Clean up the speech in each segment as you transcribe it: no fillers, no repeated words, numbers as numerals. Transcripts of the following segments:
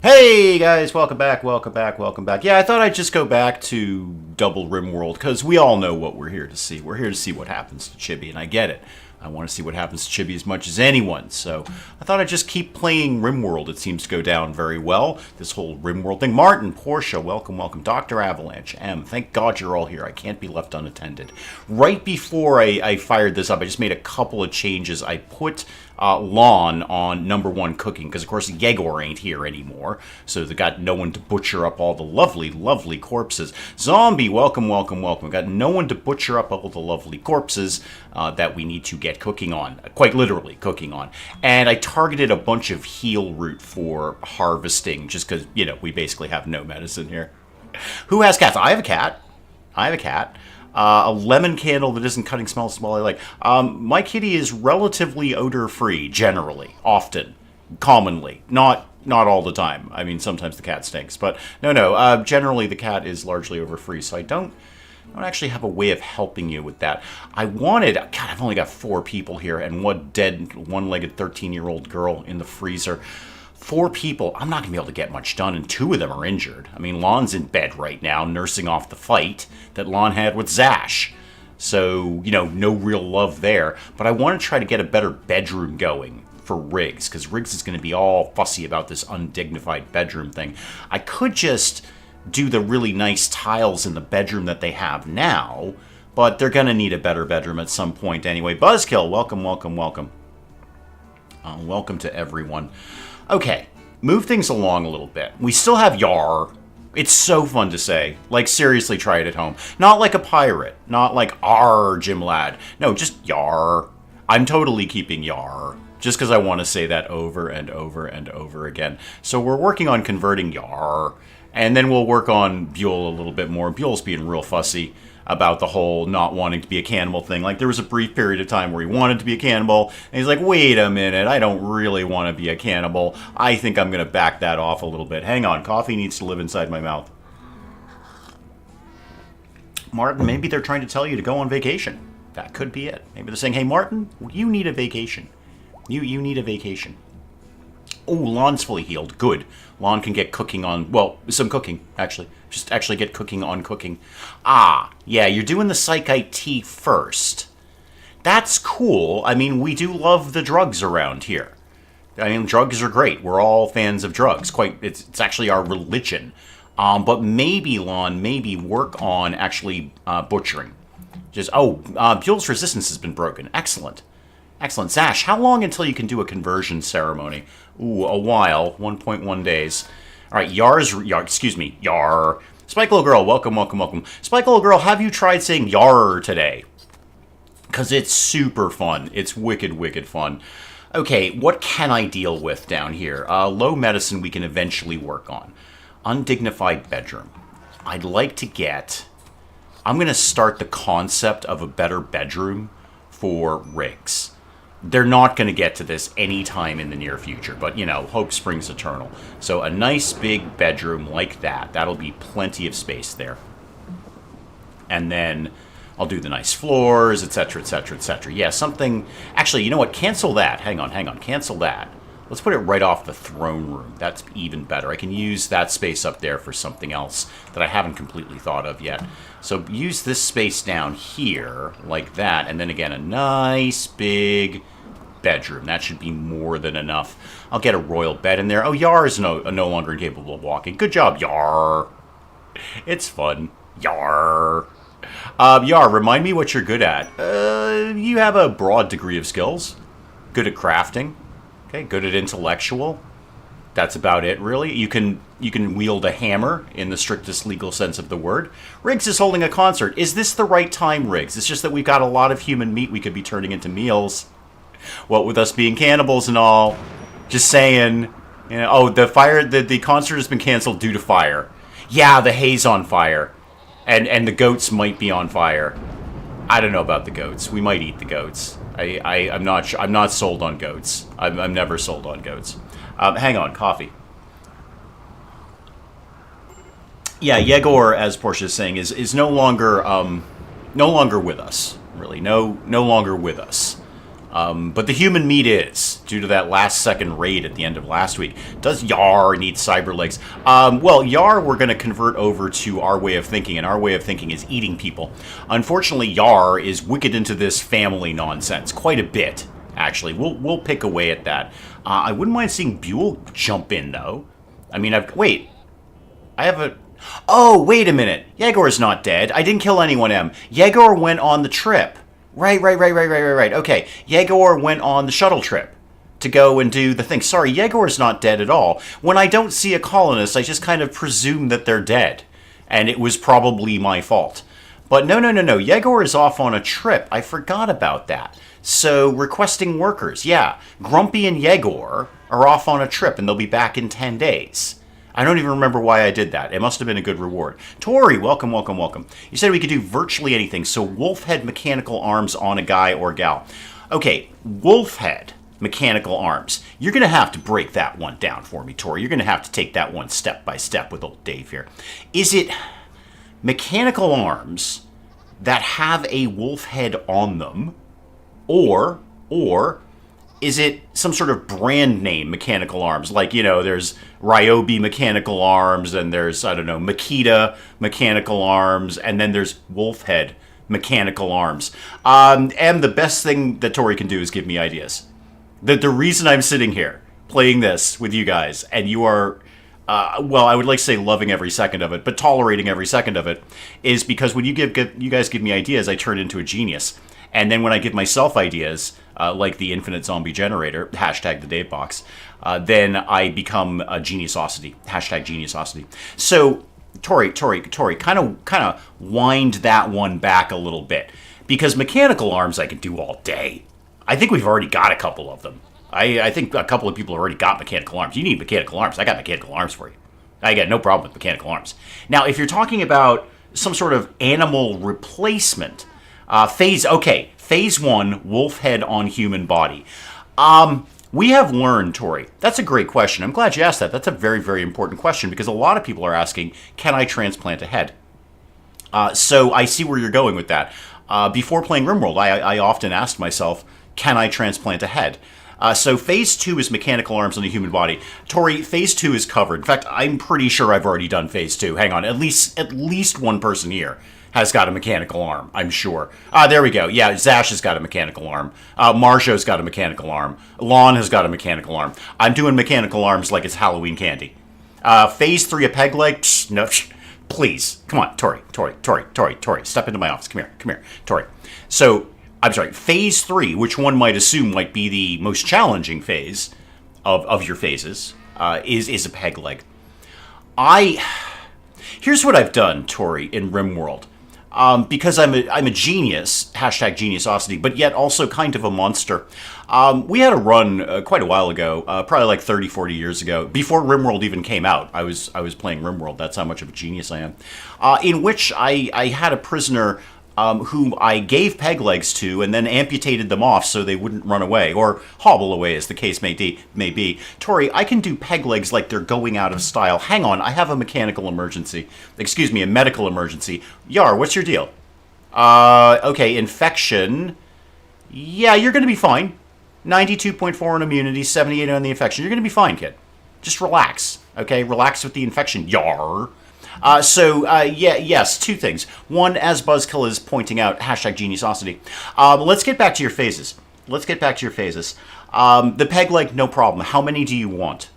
Hey guys, welcome back, welcome back, welcome back. Yeah, I thought I'd just go back to double RimWorld because we all know what we're here to see. We're here to see what happens to Chibi, and I get it. I want to see what happens to Chibi as much as anyone, so I thought I'd just keep playing RimWorld. It seems to go down very well, this whole RimWorld thing. Martin, Portia, welcome, welcome. Dr. Avalanche, M, thank God you're all here. I can't be left unattended. Right before I fired this up, I just made a couple of changes. I put Lon on #1 cooking, because of course Yegor ain't here anymore, so they got no one to butcher up all the lovely, lovely corpses. Zombie, welcome, welcome, welcome. Got no one to butcher up all the lovely corpses that we need to get cooking on, quite literally cooking on. And I targeted a bunch of heal root for harvesting, just because, you know, we basically have no medicine here. Who has cats? I have a cat. I have a cat. A lemon candle that isn't cutting smells while I like. My kitty is relatively odor-free, generally, often, commonly, not all the time. I mean, sometimes the cat stinks, but no. Generally, the cat is largely odor-free, so I don't actually have a way of helping you with that. I wanted. God, I've only got 4 people here, and one dead, one-legged 13-year-old girl in the freezer. 4 people, I'm not going to be able to get much done, and 2 of them are injured. I mean, Lon's in bed right now, nursing off the fight that Lon had with Zash. So, you know, no real love there. But I want to try to get a better bedroom going for Riggs, because Riggs is going to be all fussy about this undignified bedroom thing. I could just do the really nice tiles in the bedroom that they have now, but they're going to need a better bedroom at some point anyway. Buzzkill, welcome, welcome, welcome. Welcome to everyone. Okay, move things along a little bit. We still have Yar. It's so fun to say. Like, seriously, try it at home. Not like a pirate. Not like, "Arr, Jim Lad." No, just Yar. I'm totally keeping Yar, just because I want to say that over and over and over again. So we're working on converting Yar, and then we'll work on Buell a little bit more. Buell's being real fussy about the whole not wanting to be a cannibal thing. Like, there was a brief period of time where he wanted to be a cannibal, and he's like, wait a minute, I don't really want to be a cannibal. I think I'm going to back that off a little bit. Hang on, coffee needs to live inside my mouth. Martin, maybe they're trying to tell you to go on vacation. That could be it. Maybe they're saying, hey, Martin, you need a vacation. You need a vacation. Oh, Lon's fully healed. Good. Lon can get cooking on, well, some cooking, actually. Just actually get cooking on cooking. Ah, yeah, you're doing the Psychite tea first. That's cool. I mean, we do love the drugs around here. I mean, drugs are great. We're all fans of drugs. It's actually our religion. But maybe, Lon, maybe work on actually butchering. Buell's resistance has been broken. Excellent. Excellent. Zash, how long until you can do a conversion ceremony? Ooh, a while. 1.1 days. All right, Yar. Spike Little Girl, welcome, welcome, welcome. Spike Little Girl, have you tried saying Yar today? Because it's super fun. It's wicked, wicked fun. Okay, what can I deal with down here? Low medicine we can eventually work on. Undignified bedroom. I'd like to get... I'm going to start the concept of a better bedroom for Riggs. They're not going to get to this anytime in the near future, but, you know, hope springs eternal. So a nice big bedroom like that. That'll be plenty of space there. And then I'll do the nice floors, etc., etc., etc. Yeah, something... Actually, you know what? Cancel that. Hang on. Cancel that. Let's put it right off the throne room. That's even better. I can use that space up there for something else that I haven't completely thought of yet. So use this space down here, like that, and then again, a nice big bedroom. That should be more than enough. I'll get a royal bed in there. Oh, Yar is no longer incapable of walking. Good job, Yar. It's fun. Yar. Yar, remind me what you're good at. You have a broad degree of skills. Good at crafting. Okay, good at intellectual. That's about it, really. You can wield a hammer in the strictest legal sense of the word. Riggs is holding a concert. Is this the right time, Riggs? It's just that we've got a lot of human meat we could be turning into meals. What with us being cannibals and all. Just saying. You know, oh, the concert has been canceled due to fire. Yeah, the hay's on fire. And the goats might be on fire. I don't know about the goats. We might eat the goats. I'm not sold on goats. I'm never sold on goats. Hang on, coffee. Yeah, Yegor, as Portia is saying, is no longer with us. Really, no longer with us. But the human meat is, due to that last-second raid at the end of last week. Does Yar need cyber legs? Well, Yar we're going to convert over to our way of thinking, and our way of thinking is eating people. Unfortunately, Yar is wicked into this family nonsense, quite a bit, actually. We'll pick away at that. I wouldn't mind seeing Buell jump in, though. I mean, wait. I have a... Oh, wait a minute. Yegor's not dead. I didn't kill anyone, M. Yegor went on the trip. Right. Okay, Yegor went on the shuttle trip to go and do the thing. Sorry, Yegor's not dead at all. When I don't see a colonist, I just kind of presume that they're dead. And it was probably my fault. But no. Yegor is off on a trip. I forgot about that. So, requesting workers. Yeah, Grumpy and Yegor are off on a trip, and they'll be back in 10 days. I don't even remember why I did that. It must have been a good reward. Tori, welcome. You said we could do virtually anything, so wolf head mechanical arms on a guy or gal. Okay, wolf head mechanical arms. You're going to have to break that one down for me, Tori. You're going to have to take that one step by step with old Dave here. Is it mechanical arms that have a wolf head on them, or is it some sort of brand name mechanical arms? Like, there's Ryobi mechanical arms, and there's, I don't know, Makita mechanical arms, and then there's Wolfhead mechanical arms. And the best thing that Tori can do is give me ideas. The reason I'm sitting here playing this with you guys, and you are, well, I would like to say loving every second of it, but tolerating every second of it, is because when you guys give me ideas, I turn into a genius. And then when I give myself ideas, like the infinite zombie generator, hashtag the Dave box, then I become a geniusosity, hashtag geniusosity. So, Tori, kind of wind that one back a little bit. Because mechanical arms I can do all day. I think we've already got a couple of them. I think a couple of people have already got mechanical arms. You need mechanical arms. I got mechanical arms for you. I got no problem with mechanical arms. Now, if you're talking about some sort of animal replacement... Phase 1, wolf head on human body. We have learned, Tori, that's a great question. I'm glad you asked that. That's a very, very important question because a lot of people are asking, can I transplant a head? So I see where you're going with that. Before playing RimWorld, I often asked myself, can I transplant a head? So phase 2 is mechanical arms on the human body. Tori, phase 2 is covered. In fact, I'm pretty sure I've already done phase 2. Hang on, at least one person here has got a mechanical arm, I'm sure. There we go. Yeah, Zash has got a mechanical arm. Marjo's got a mechanical arm. Lon has got a mechanical arm. I'm doing mechanical arms like it's Halloween candy. Phase 3, a peg leg? No, please. Come on, Tori. Step into my office. Come here, Tori. So, I'm sorry, phase 3, which one might assume might be the most challenging phase of your phases, is a peg leg. Here's what I've done, Tori, in RimWorld. Because I'm a genius, hashtag geniusosity, but yet also kind of a monster. We had a run quite a while ago, probably like 30, 40 years ago, before RimWorld even came out. I was playing RimWorld, that's how much of a genius I am. In which I had a prisoner whom I gave peg legs to and then amputated them off so they wouldn't run away, or hobble away as the case may be. Tori, I can do peg legs like they're going out of style. Hang on, I have a mechanical emergency. Excuse me, a medical emergency. Yar, what's your deal? Okay, infection. Yeah, you're going to be fine. 92.4 on immunity, 78 on the infection. You're going to be fine, kid. Just relax, okay? Relax with the infection. Yar. Yes, two things. One, as Buzzkill is pointing out, hashtag geniusosity. Let's get back to your phases. The peg leg, no problem. How many do you want?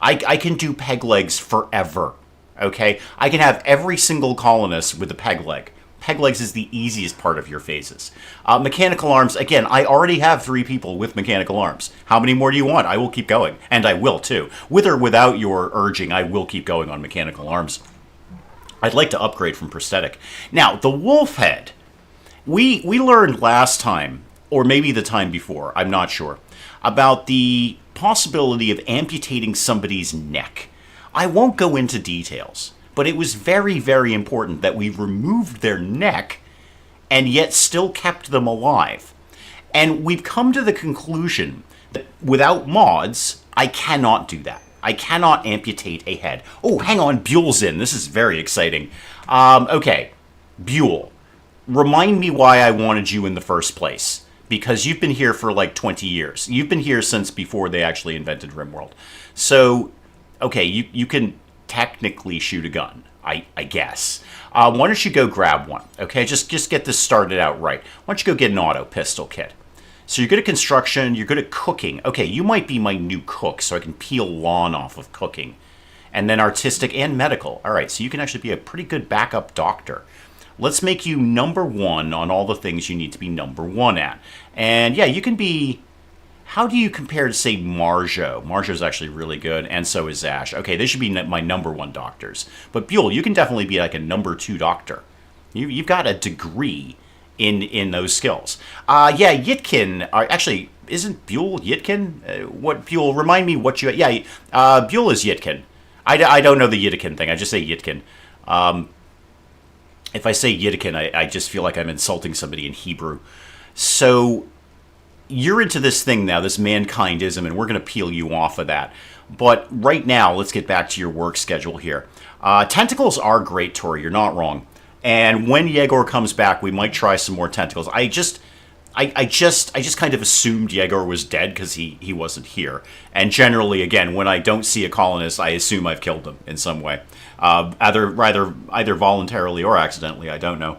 I can do peg legs forever, okay? I can have every single colonist with a peg leg. Peg legs is the easiest part of your phases. Mechanical arms, again, I already have 3 people with mechanical arms. How many more do you want? I will keep going, and I will too. With or without your urging, I will keep going on mechanical arms. I'd like to upgrade from prosthetic. Now, the wolf head. We learned last time, or maybe the time before, I'm not sure, about the possibility of amputating somebody's neck. I won't go into details, but it was very, very important that we removed their neck and yet still kept them alive. And we've come to the conclusion that without mods, I cannot do that. I cannot amputate a head. Oh, hang on, Buell's in. This is very exciting. Okay, Buell, remind me why I wanted you in the first place. because you've been here for like 20 years. You've been here since before they actually invented RimWorld. So, okay, you can technically shoot a gun, I guess. Why don't you go grab one? Okay, just get this started out right. Why don't you go get an auto pistol kit? So you're good at construction, you're good at cooking. Okay, you might be my new cook, so I can peel lawn off of cooking. And then artistic and medical. All right, so you can actually be a pretty good backup doctor. Let's make you number 1 on all the things you need to be number 1 at. And yeah, you can be... How do you compare to, say, Marjo? Marjo's actually really good, and so is Ash. Okay, they should be my number 1 doctors. But Buell, you can definitely be like a number 2 doctor. You've got a degree in those skills. Yeah, Yitkin... Actually, isn't Buell Yitkin? What, Buell, remind me what you... Yeah, Buell is Yitkin. I don't know the Yitkin thing. I just say Yitkin. If I say Yitkin, I just feel like I'm insulting somebody in Hebrew. So... You're into this thing now, this mankindism, and we're going to peel you off of that. But right now, let's get back to your work schedule here. Tentacles are great, Tori. You're not wrong. And when Yegor comes back, we might try some more tentacles. I just kind of assumed Yegor was dead because he wasn't here. And generally, again, when I don't see a colonist, I assume I've killed them in some way, either voluntarily or accidentally. I don't know.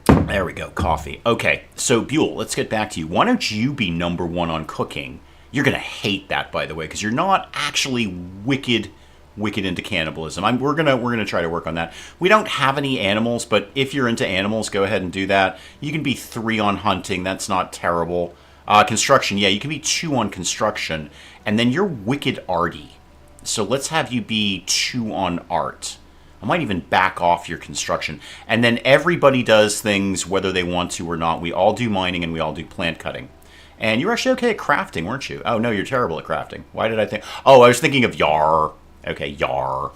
There we go, coffee. Okay, so Buell, let's get back to you. Why don't you be number 1 on cooking? You're going to hate that, by the way, because you're not actually wicked into cannibalism. We're gonna try to work on that. We don't have any animals, but if you're into animals, go ahead and do that. You can be 3 on hunting. That's not terrible. Construction, yeah, you can be 2 on construction, and then you're wicked arty. So let's have you be 2 on art. I might even back off your construction. And then everybody does things whether they want to or not. We all do mining and we all do plant cutting. And you were actually okay at crafting, weren't you? Oh, no, you're terrible at crafting. Why did I think... Oh, I was thinking of Yar. Okay, Yar.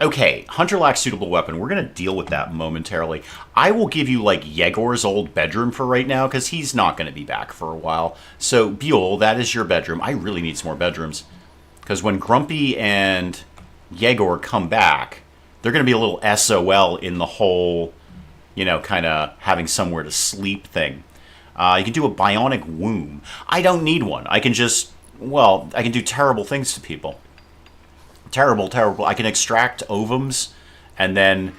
Okay, Hunter lacks suitable weapon. We're going to deal with that momentarily. I will give you, like, Yegor's old bedroom for right now, because he's not going to be back for a while. So, Buell, that is your bedroom. I really need some more bedrooms. Because when Grumpy and Yegor come back... They're going to be a little SOL in the whole, kind of having somewhere to sleep thing. You can do a bionic womb. I don't need one. I can I can do terrible things to people. Terrible. I can extract ovums and then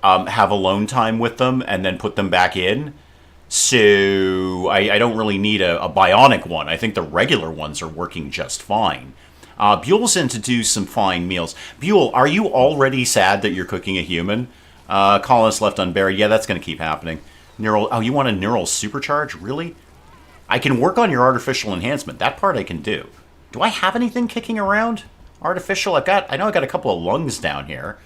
have alone time with them and then put them back in. So I don't really need a bionic one. I think the regular ones are working just fine. Buell's in to do some fine meals. Buell, are you already sad that you're cooking a human? Colonists left unburied. Yeah, that's going to keep happening. Oh, you want a neural supercharge? Really? I can work on your artificial enhancement. That part I can do. Do I have anything kicking around? Artificial? I know I got a couple of lungs down here.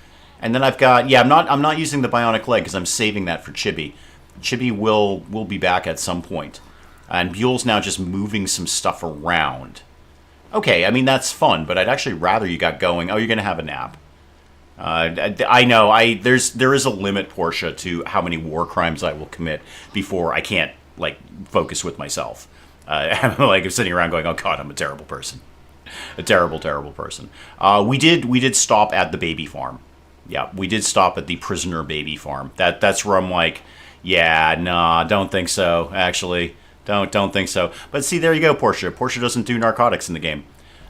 And then I've got... Yeah, I'm not using the bionic leg because I'm saving that for Chibi. Chibi will be back at some point. And Buell's now just moving some stuff around. Okay, I mean, that's fun, but I'd actually rather you got going. Oh, you're going to have a nap. I know, there is a limit, Portia, to how many war crimes I will commit before I can't, focus with myself. I'm sitting around going, oh god, I'm a terrible person. A terrible person. We did stop at the baby farm. Yeah, we did stop at the prisoner baby farm. That's where I'm like, yeah, nah, don't think so, actually. Don't think so. But see, there you go, Portia. Portia doesn't do narcotics in the game.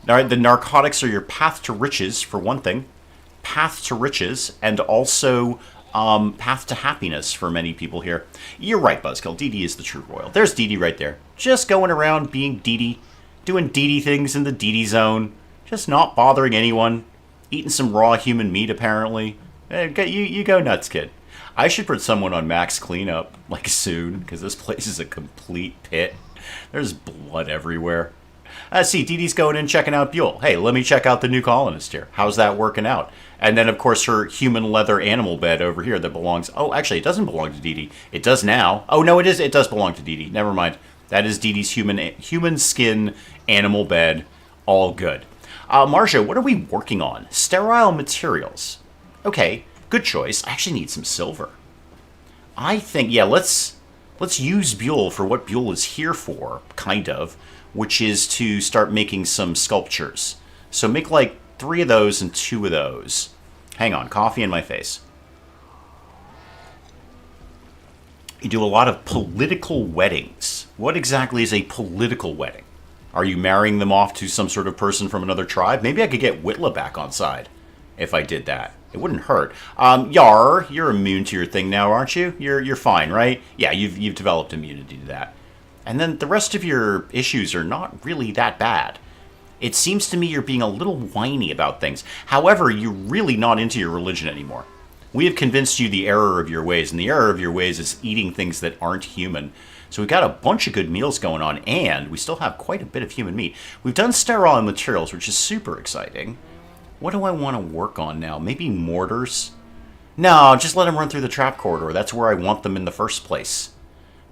All right, the narcotics are your path to riches, for one thing. Path to riches, and also path to happiness for many people here. You're right, Buzzkill. Dee Dee is the true royal. There's Dee Dee right there. Just going around being Dee Dee. Doing Dee Dee things in the Dee Dee zone. Just not bothering anyone. Eating some raw human meat, apparently. You go nuts, kid. I should put someone on max cleanup, soon, because this place is a complete pit. There's blood everywhere. See, Dee Dee's going in checking out Buell. Hey, let me check out the new colonist here. How's that working out? And then, of course, her human leather animal bed over here that belongs... Oh, actually, it doesn't belong to Dee Dee. It does now. Oh, no, it is. It does belong to Dee Dee. Never mind. That is Dee Dee's human skin animal bed. All good. Marcia, what are we working on? Sterile materials. Okay. Good choice. I actually need some silver. I think, yeah, let's use Buell for what Buell is here for, kind of, which is to start making some sculptures. So make 3 of those and 2 of those. Hang on, coffee in my face. You do a lot of political weddings. What exactly is a political wedding? Are you marrying them off to some sort of person from another tribe? Maybe I could get Whitla back on side if I did that. It wouldn't hurt. Yar, you're immune to your thing now, aren't you? You're fine, right? Yeah, you've developed immunity to that. And then the rest of your issues are not really that bad. It seems to me you're being a little whiny about things. However, you're really not into your religion anymore. We have convinced you the error of your ways, and the error of your ways is eating things that aren't human. So we've got a bunch of good meals going on, and we still have quite a bit of human meat. We've done sterile materials, which is super exciting. What do I want to work on now? Maybe mortars? No, just let them run through the trap corridor. That's where I want them in the first place.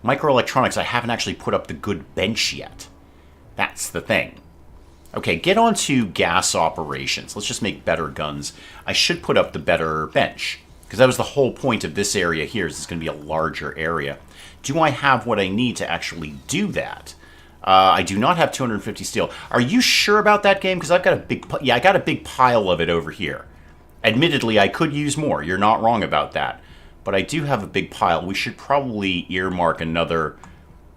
Microelectronics, I haven't actually put up the good bench yet. That's the thing. Okay, get on to gas operations. Let's just make better guns. I should put up the better bench, because that was the whole point of this area here, is it's going to be a larger area. Do I have what I need to actually do that? I do not have 250 steel. Are you sure about that game? Because I've got a big... Yeah, I got a big pile of it over here. Admittedly, I could use more. You're not wrong about that. But I do have a big pile. We should probably earmark another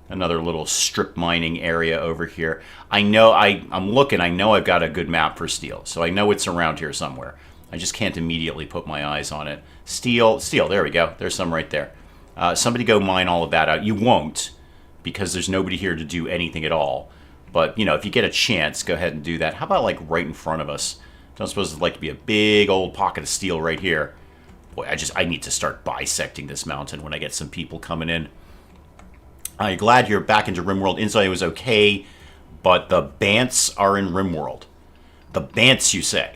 little strip mining area over here. I know, I'm looking, I know I've got a good map for steel. So I know it's around here somewhere. I just can't immediately put my eyes on it. Steel, there we go. There's some right there. Somebody go mine all of that out. You won't, because there's nobody here to do anything at all. But, you know, if you get a chance, go ahead and do that. How about, like, right in front of us? Don't suppose there's, like, to be a big old pocket of steel right here. Boy, I need to start bisecting this mountain when I get some people coming in. I'm glad you're back into RimWorld. Inside was okay, but the Bants are in RimWorld. The Bants, you say?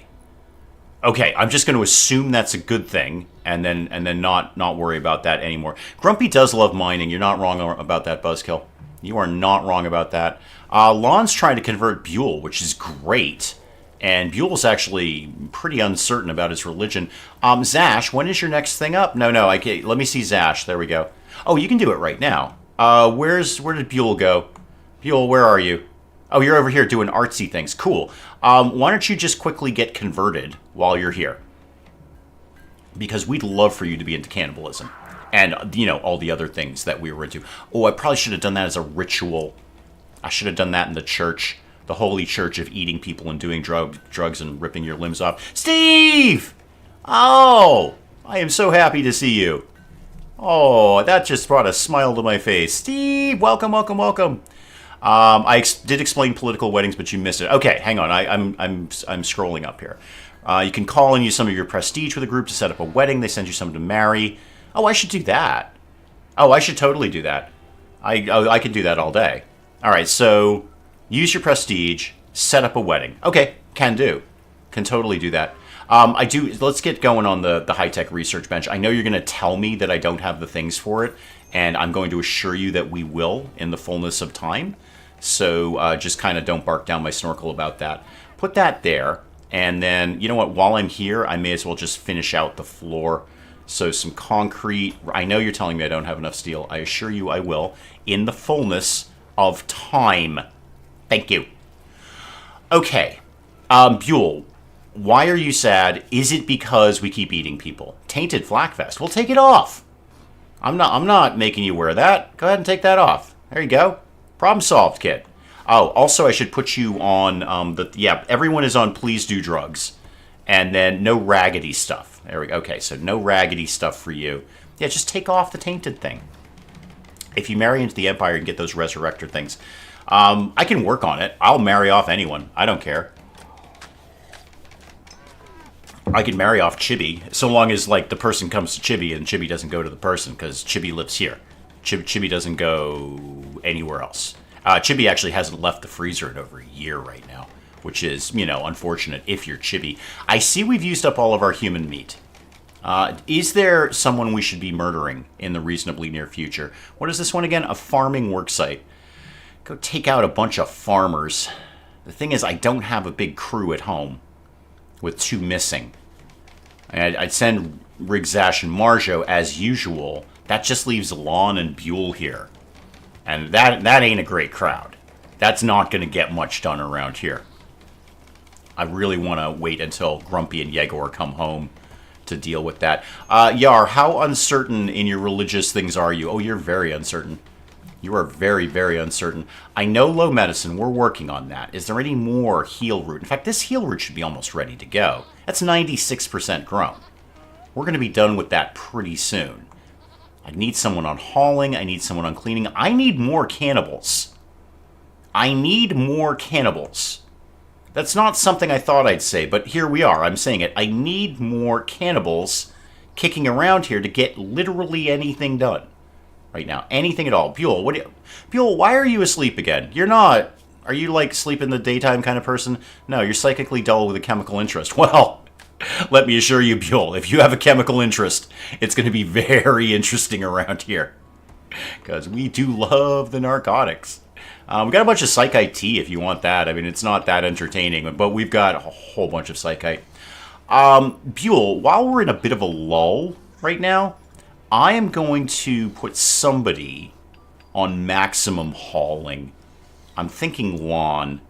Okay, I'm just going to assume that's a good thing, and then not worry about that anymore. Grumpy does love mining. You're not wrong about that, Buzzkill. You are not wrong about that. Lon's trying to convert Buell, which is great. And Buell's actually pretty uncertain about his religion. Zash, when is your next thing up? No, let me see Zash. There we go. Oh, you can do it right now. Where did Buell go? Buell, where are you? Oh, you're over here doing artsy things. Cool. Why don't you just quickly get converted while you're here? Because we'd love for you to be into cannibalism. And, you know, all the other things that we were into. Oh, I probably should have done that as a ritual. I should have done that in the church. The holy church of eating people and doing drugs and ripping your limbs off. Steve! Oh, I am so happy to see you. Oh, that just brought a smile to my face. Steve, welcome, welcome, welcome. I did explain political weddings, but you missed it. Okay, hang on. I'm scrolling up here. You can call and use some of your prestige with a group to set up a wedding. They send you someone to marry. Oh, I should do that. Oh, I should totally do that. I can do that all day. All right, so use your prestige, set up a wedding. Okay, can do. Can totally do that. Let's get going on the high-tech research bench. I know you're going to tell me that I don't have the things for it, and I'm going to assure you that we will in the fullness of time. So just kind of don't bark down my snorkel about that. Put that there, and then, you know what, while I'm here, I may as well just finish out the floor. So some concrete. I know you're telling me I don't have enough steel. I assure you I will in the fullness of time. Thank you. Okay. Buell, why are you sad? Is it because we keep eating people? Tainted flak vest. We'll take it off. I'm not making you wear that. Go ahead and take that off. There you go. Problem solved, kid. Oh, also I should put you on everyone is on please do drugs. And then no raggedy stuff. There we go. Okay, so no raggedy stuff for you. Yeah, just take off the tainted thing. If you marry into the Empire and get those resurrector things, I can work on it. I'll marry off anyone. I don't care. I can marry off Chibi, so long as, like, the person comes to Chibi and Chibi doesn't go to the person, because Chibi lives here. Chibi doesn't go anywhere else. Chibi actually hasn't left the freezer in over a year right now, which is, you know, unfortunate if you're Chibi. I see we've used up all of our human meat. Is there someone we should be murdering in the reasonably near future? What is this one again? A farming worksite. Go take out a bunch of farmers. The thing is, I don't have a big crew at home with 2 missing. I'd send Rigzash and Marjo as usual. That just leaves Lon and Buell here. And that ain't a great crowd. That's not going to get much done around here. I really want to wait until Grumpy and Yegor come home to deal with that. Yar, how uncertain in your religious things are you? Oh, you're very uncertain. You are very, very uncertain. I know low medicine. We're working on that. Is there any more heal root? In fact, this heal root should be almost ready to go. That's 96% grown. We're going to be done with that pretty soon. I need someone on hauling. I need someone on cleaning. I need more cannibals. I need more cannibals. That's not something I thought I'd say, but here we are. I'm saying it. I need more cannibals kicking around here to get literally anything done. Right now, anything at all. Buell, Buell, why are you asleep again? You're not. Are you like sleep in the daytime kind of person? No, you're psychically dull with a chemical interest. Well, let me assure you, Buell, if you have a chemical interest, it's going to be very interesting around here. Because we do love the narcotics. We got a bunch of psychite tea if you want that. I mean, it's not that entertaining, but we've got a whole bunch of psychite. Buell, while we're in a bit of a lull right now, I am going to put somebody on maximum hauling. I'm thinking Lon.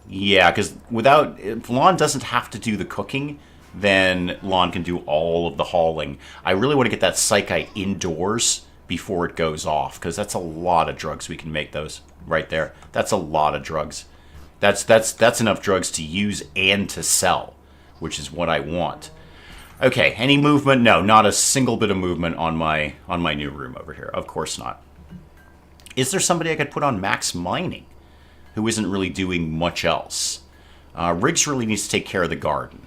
Yeah, because if Lon doesn't have to do the cooking, then Lon can do all of the hauling. I really want to get that psychite indoors before it goes off, because that's a lot of drugs we can make those right there. That's a lot of drugs. That's enough drugs to use and to sell, which is what I want. Okay, any movement? No, not a single bit of movement on my new room over here. Of course not. Is there somebody I could put on max mining who isn't really doing much else? Riggs really needs to take care of the garden.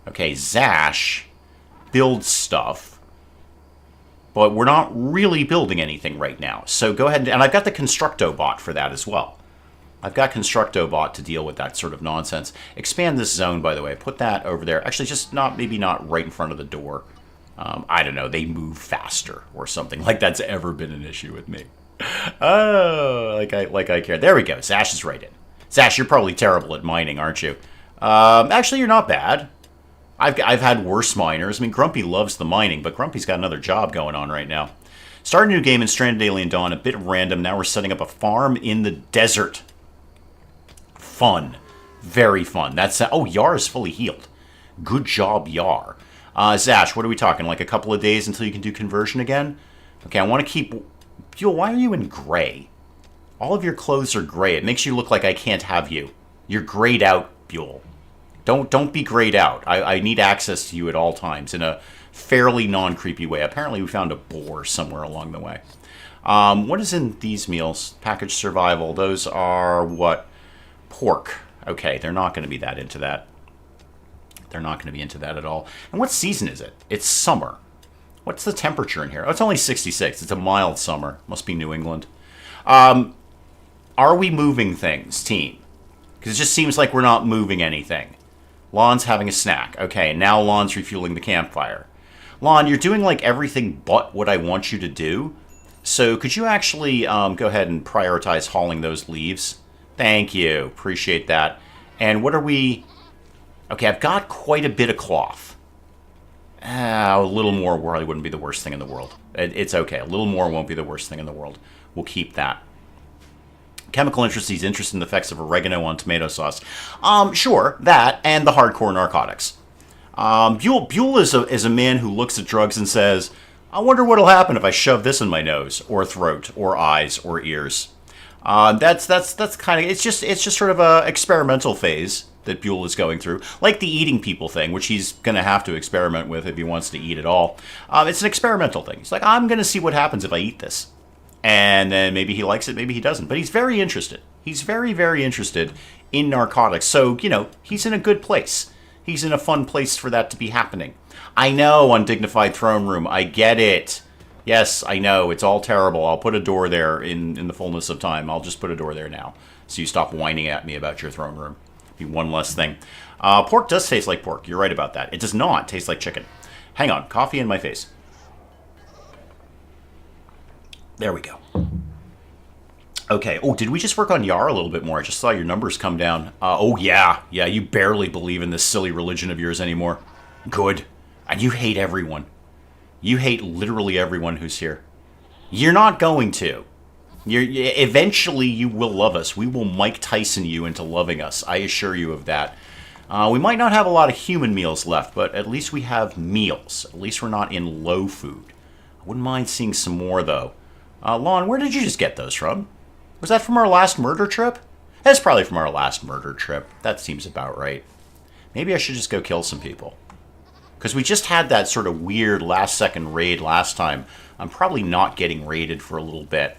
Okay, Zash builds stuff, but we're not really building anything right now. So go ahead, and I've got the Constructo bot for that as well. I've got Constructo bot to deal with that sort of nonsense. Expand this zone, by the way. Put that over there. Actually, just maybe not right in front of the door. I don't know. They move faster or something. Like that's ever been an issue with me. Oh, like I care. There we go. Zash is right in. Zash, you're probably terrible at mining, aren't you? Actually, you're not bad. I've had worse miners. I mean, Grumpy loves the mining, but Grumpy's got another job going on right now. Start a new game in Stranded Alien Dawn. A bit random. Now we're setting up a farm in the desert. Fun. Very fun. That's oh, Yar is fully healed. Good job, Yar. Zash, what are we talking? Like a couple of days until you can do conversion again? Okay, I want to keep... Buell, why are you in gray? All of your clothes are gray. It makes you look like I can't have you. You're grayed out, Buell. Don't be grayed out. I need access to you at all times in a fairly non-creepy way. Apparently we found a boar somewhere along the way. What is in these meals? Packaged survival. Those are what? Pork. Okay, they're not going to be that into that. They're not going to be into that at all. And what season is it? It's summer. What's the temperature in here? Oh, it's only 66. It's a mild summer. Must be New England. Are we moving things, team? Because it just seems like we're not moving anything. Lon's having a snack. Okay, and now Lon's refueling the campfire. Lon, you're doing like everything but what I want you to do. So could you actually go ahead and prioritize hauling those leaves? Thank you. Appreciate that. And what are we... Okay, I've got quite a bit of cloth. A little more probably wouldn't be the worst thing in the world. It's okay. A little more won't be the worst thing in the world. We'll keep that. Chemical interest, he's interested in the effects of oregano on tomato sauce. Sure, that and the hardcore narcotics. Buell is a man who looks at drugs and says, I wonder what'll happen if I shove this in my nose, or throat, or eyes, or ears. That's kind of, it's just sort of a experimental phase that Buell is going through, like the eating people thing, which he's going to have to experiment with if he wants to eat at all. It's an experimental thing. He's like, I'm going to see what happens if I eat this. And then maybe he likes it, maybe he doesn't. But he's very interested. He's very, very interested in narcotics. So, you know, he's in a good place. He's in a fun place for that to be happening. I know, Undignified Throne Room. I get it. Yes, I know. It's all terrible. I'll put a door there in the fullness of time. I'll just put a door there now. So you stop whining at me about your throne room. Be one less thing. Pork does taste like pork. You're right about that. It does not taste like chicken. Hang on. Coffee in my face. There we go. Okay. Oh, did we just work on Yar a little bit more? I just saw your numbers come down. Oh, yeah. Yeah, you barely believe in this silly religion of yours anymore. Good. And you hate everyone. You hate literally everyone who's here. You're not going to. Eventually, you will love us. We will Mike Tyson you into loving us. I assure you of that. We might not have a lot of human meals left, but at least we have meals. At least we're not in low food. I wouldn't mind seeing some more, though. Lon, where did you just get those from? Was that from our last murder trip? That's probably from our last murder trip. That seems about right. Maybe I should just go kill some people. Because we just had that sort of weird last-second raid last time. I'm probably not getting raided for a little bit.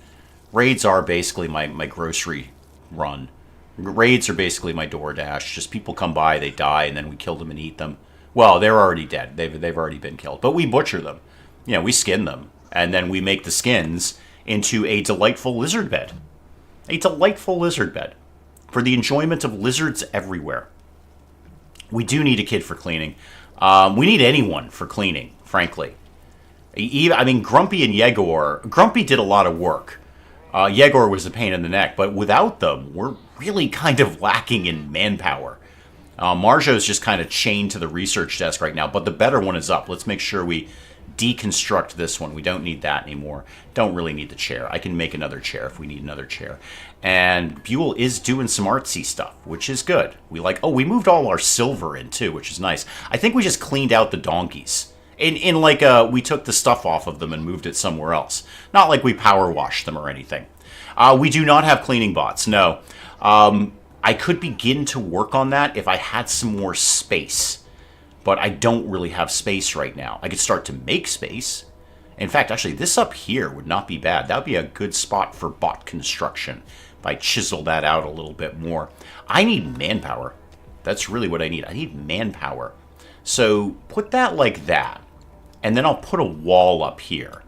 Raids are basically my grocery run. Raids are basically my DoorDash. Just people come by, they die, and then we kill them and eat them. Well, they're already dead. They've already been killed. But we butcher them. You know, we skin them. And then we make the skins into a delightful lizard bed. A delightful lizard bed. For the enjoyment of lizards everywhere. We do need a kid for cleaning. We need anyone for cleaning, frankly. I mean, Grumpy and Yegor. Grumpy did a lot of work. Yegor was a pain in the neck, but without them, we're really kind of lacking in manpower. Marjo's just kind of chained to the research desk right now, but the better one is up. Let's make sure we deconstruct this one. We don't need that anymore. Don't really need the chair. I can make another chair if we need another chair. And Buell is doing some artsy stuff, which is good. We moved all our silver in too, which is nice. I think we just cleaned out the donkeys. We took the stuff off of them and moved it somewhere else. Not like we power washed them or anything. We do not have cleaning bots, no. I could begin to work on that if I had some more space. But I don't really have space right now. I could start to make space. In fact, actually, this up here would not be bad. That would be a good spot for bot construction if I chisel that out a little bit more. I need manpower. That's really what I need. I need manpower. So put that like that. And then I'll put a wall up here.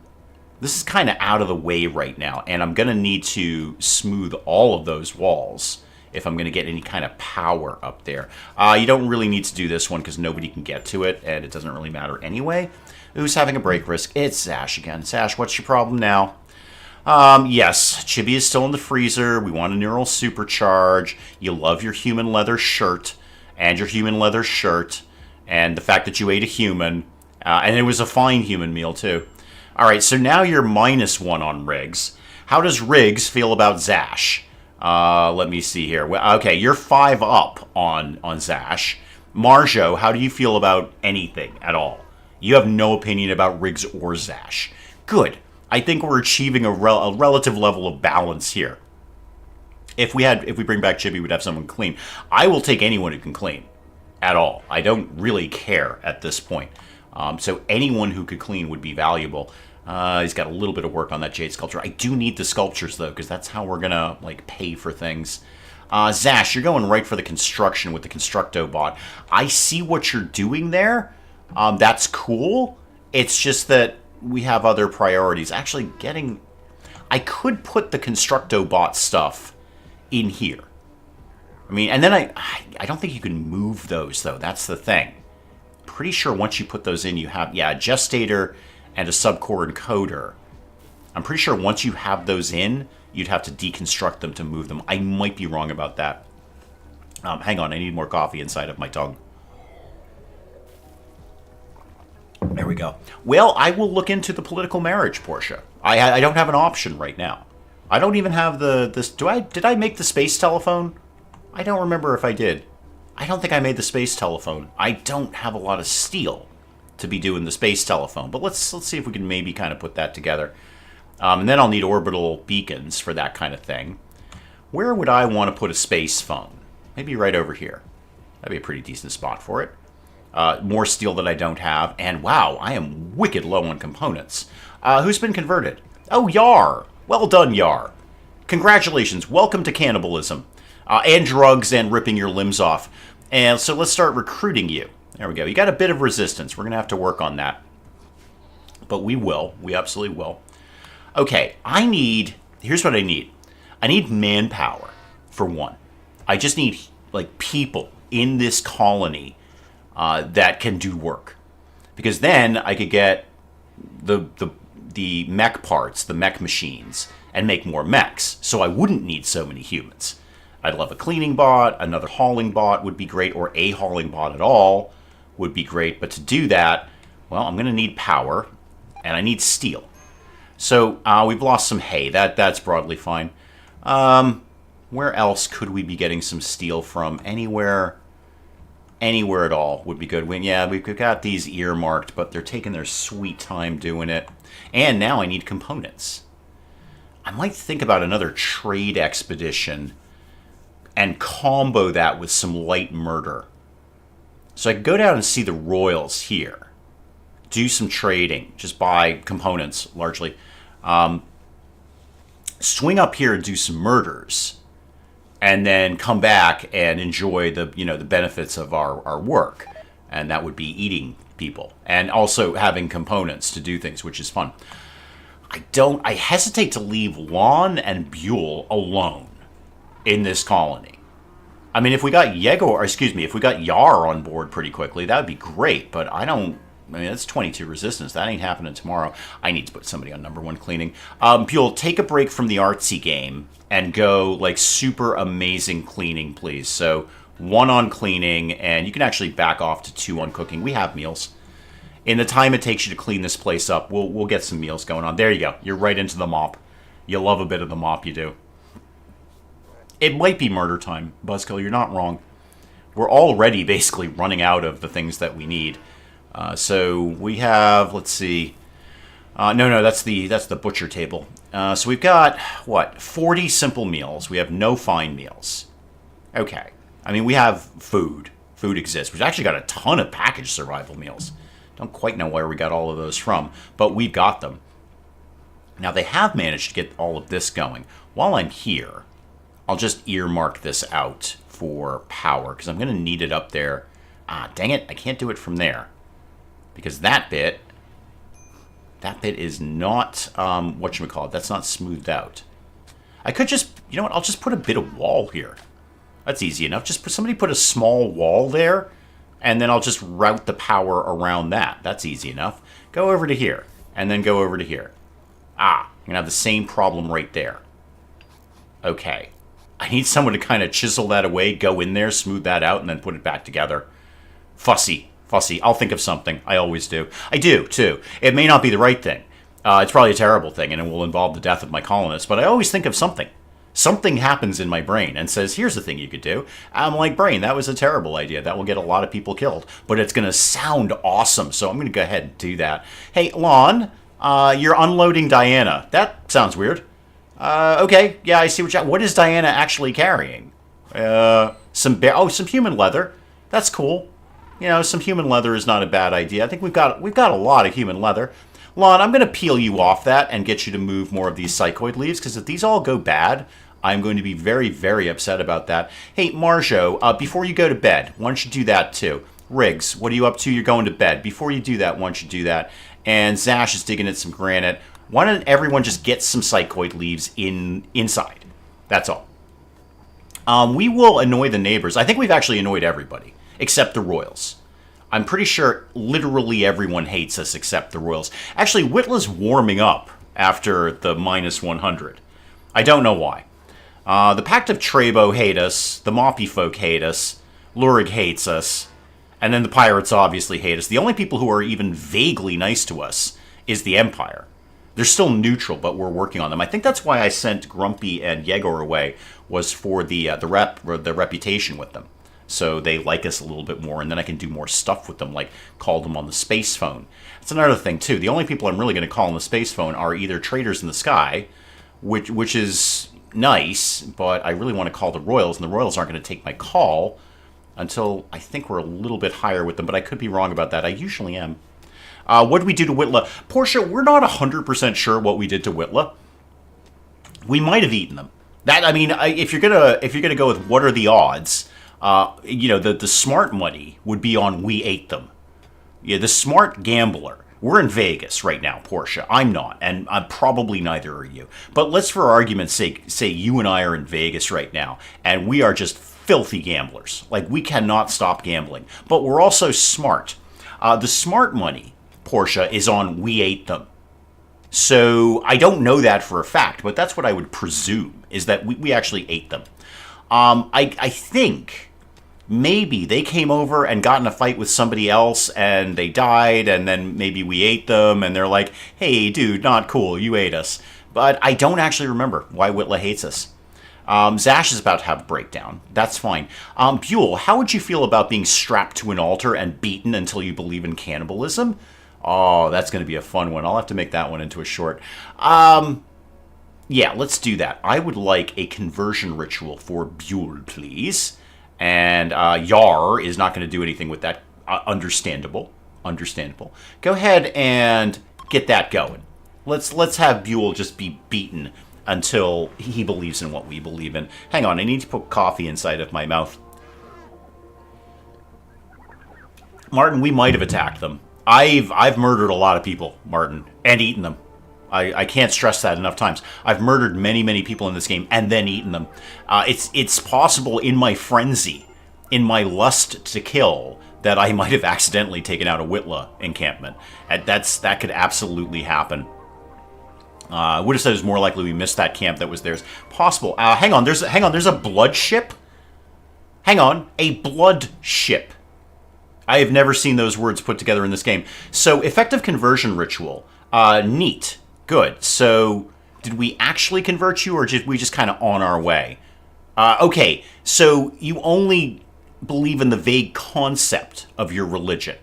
This is kind of out of the way right now. And I'm going to need to smooth all of those walls if I'm going to get any kind of power up there. You don't really need to do this one because nobody can get to it, and it doesn't really matter anyway. Who's having a break risk? It's Sash again. Sash, what's your problem now? Yes, Chibi is still in the freezer. We want a neural supercharge. You love your human leather shirt, and your human leather shirt, and the fact that you ate a human, and it was a fine human meal, too. All right, so now you're -1 on Riggs. How does Riggs feel about Zash? Let me see here. Okay, you're 5 up on Zash. Marjo, how do you feel about anything at all? You have no opinion about Riggs or Zash. Good. I think we're achieving a relative level of balance here. If we bring back Chibi, we'd have someone clean. I will take anyone who can clean. At all. I don't really care at this point. So anyone who could clean would be valuable. He's got a little bit of work on that jade sculpture. I do need the sculptures, though, because that's how we're going to pay for things. Zash, you're going right for the construction with the Constructo bot. I see what you're doing there. That's cool. It's just that we have other priorities. Actually, I could put the Constructo bot stuff in here. I mean, and then I don't think you can move those, though. That's the thing. Pretty sure once you put those in, you have, a gestator and a subcore encoder. I'm pretty sure once you have those in, you'd have to deconstruct them to move them. I might be wrong about that. Hang on, I need more coffee inside of my tongue. There we go. Well, I will look into the political marriage, Portia. I don't have an option right now. I don't even have this. Did I make the space telephone? I don't remember if I did. I don't think I made the space telephone. I don't have a lot of steel to be doing the space telephone, but let's see if we can maybe kind of put that together. And then I'll need orbital beacons for that kind of thing. Where would I want to put a space phone? Maybe right over here. That'd be a pretty decent spot for it. More steel that I don't have, and wow, I am wicked low on components. Who's been converted? Oh, Yar! Well done, Yar. Congratulations, welcome to cannibalism. And drugs and ripping your limbs off. And so let's start recruiting you. There we go. You got a bit of resistance. We're going to have to work on that. But we will. We absolutely will. Okay, here's what I need. I need manpower, for one. I just need, people in this colony that can do work. Because then I could get the mech parts, the mech machines, and make more mechs. So I wouldn't need so many humans. I'd love a cleaning bot, another hauling bot would be great, or a hauling bot at all would be great. But to do that, well, I'm going to need power, and I need steel. So we've lost some hay. That's broadly fine. Where else could we be getting some steel from? Anywhere Anywhere at all would be good. Yeah, we've got these earmarked, but they're taking their sweet time doing it. And now I need components. I might think about another trade expedition and combo that with some light murder. So I can go down and see the royals here. Do some trading. Just buy components, largely. Swing up here and do some murders. And then come back and enjoy the benefits of our work. And that would be eating people. And also having components to do things, which is fun. I hesitate to leave Lon and Buell alone in this colony. I mean, if we got if we got Yar on board pretty quickly, that would be great. But that's 22 resistance. That ain't happening tomorrow. I need to put somebody on #1 cleaning. Buell, take a break from the artsy game and go like super amazing cleaning, please. So 1 on cleaning, and you can actually back off to 2 on cooking. We have meals. In the time it takes you to clean this place up, we'll get some meals going on. There you go. You're right into the mop. You love a bit of the mop, you do. It might be murder time, Buzzkill. You're not wrong. We're already basically running out of the things that we need. So we have, let's see. No, that's the butcher table. So we've got, 40 simple meals. We have no fine meals. Okay. I mean, we have food. Food exists. We've actually got a ton of packaged survival meals. Don't quite know where we got all of those from, but we've got them. Now, they have managed to get all of this going. While I'm here, I'll just earmark this out for power, because I'm going to need it up there. Dang it, I can't do it from there. Because that bit is not, whatchamacallit, that's not smoothed out. I could just, you know what, I'll just put a bit of wall here. That's easy enough. Just somebody put a small wall there, and then I'll just route the power around that. That's easy enough. Go over to here, and then go over to here. I'm going to have the same problem right there. Okay. I need someone to kind of chisel that away, go in there, smooth that out, and then put it back together. Fussy. I'll think of something. I always do. I do, too. It may not be the right thing. It's probably a terrible thing, and it will involve the death of my colonists, but I always think of something. Something happens in my brain and says, here's the thing you could do. I'm like, brain, that was a terrible idea. That will get a lot of people killed, but it's going to sound awesome, so I'm going to go ahead and do that. Hey, Lon, you're unloading Diana. That sounds weird. Okay, yeah, I see what is Diana actually carrying? Some human leather. That's cool. You know, some human leather is not a bad idea. I think we've got a lot of human leather. Lon, I'm going to peel you off that and get you to move more of these psychoid leaves, because if these all go bad, I'm going to be very, very upset about that. Hey, Marjo, before you go to bed, why don't you do that too? Riggs, what are you up to? You're going to bed. Before you do that, why don't you do that? And Zash is digging at some granite. Why don't everyone just get some psychoid leaves inside? That's all. We will annoy the neighbors. I think we've actually annoyed everybody, except the royals. I'm pretty sure literally everyone hates us except the royals. Actually, Whitla's warming up after the -100. I don't know why. The Pact of Trebo hate us. The Moppy folk hate us. Lurig hates us. And then the pirates obviously hate us. The only people who are even vaguely nice to us is the Empire. They're still neutral, but we're working on them. I think that's why I sent Grumpy and Yegor away, was for the reputation with them. So they like us a little bit more, and then I can do more stuff with them, like call them on the space phone. That's another thing, too. The only people I'm really going to call on the space phone are either traders in the sky, which is nice, but I really want to call the royals, and the royals aren't going to take my call until I think we're a little bit higher with them, but I could be wrong about that. I usually am. What did we do to Whitla? Portia, we're not 100% sure what we did to Whitla. We might have eaten them. If you're gonna go with what are the odds, the smart money would be on we ate them. Yeah, the smart gambler. We're in Vegas right now, Portia. I'm not, and I'm probably neither are you. But let's, for argument's sake, say you and I are in Vegas right now, and we are just filthy gamblers. Like, we cannot stop gambling. But we're also smart. The smart money, Portia, is on we ate them. So I don't know that for a fact, but that's what I would presume, is that we actually ate them. I think maybe they came over and got in a fight with somebody else and they died, and then maybe we ate them and they're like, hey, dude, not cool, you ate us. But I don't actually remember why Whitla hates us. Zash is about to have a breakdown. That's fine. Buell, how would you feel about being strapped to an altar and beaten until you believe in cannibalism? Oh, that's going to be a fun one. I'll have to make that one into a short. Yeah, let's do that. I would like a conversion ritual for Buell, please. And Yar is not going to do anything with that. Understandable. Understandable. Go ahead and get that going. Let's have Buell just be beaten until he believes in what we believe in. Hang on, I need to put coffee inside of my mouth. Martin, we might have attacked them. I've murdered a lot of people, Martin, and eaten them. I can't stress that enough times. I've murdered many, many people in this game and then eaten them. It's possible in my frenzy, in my lust to kill, that I might have accidentally taken out a Whitla encampment. That could absolutely happen. I would have said it was more likely we missed that camp that was theirs. Possible. Hang on, there's a blood ship? Hang on, a blood ship. I have never seen those words put together in this game. So, effective conversion ritual. Neat. Good. So, did we actually convert you, or did we just kind of on our way? Okay, so you only believe in the vague concept of your religion.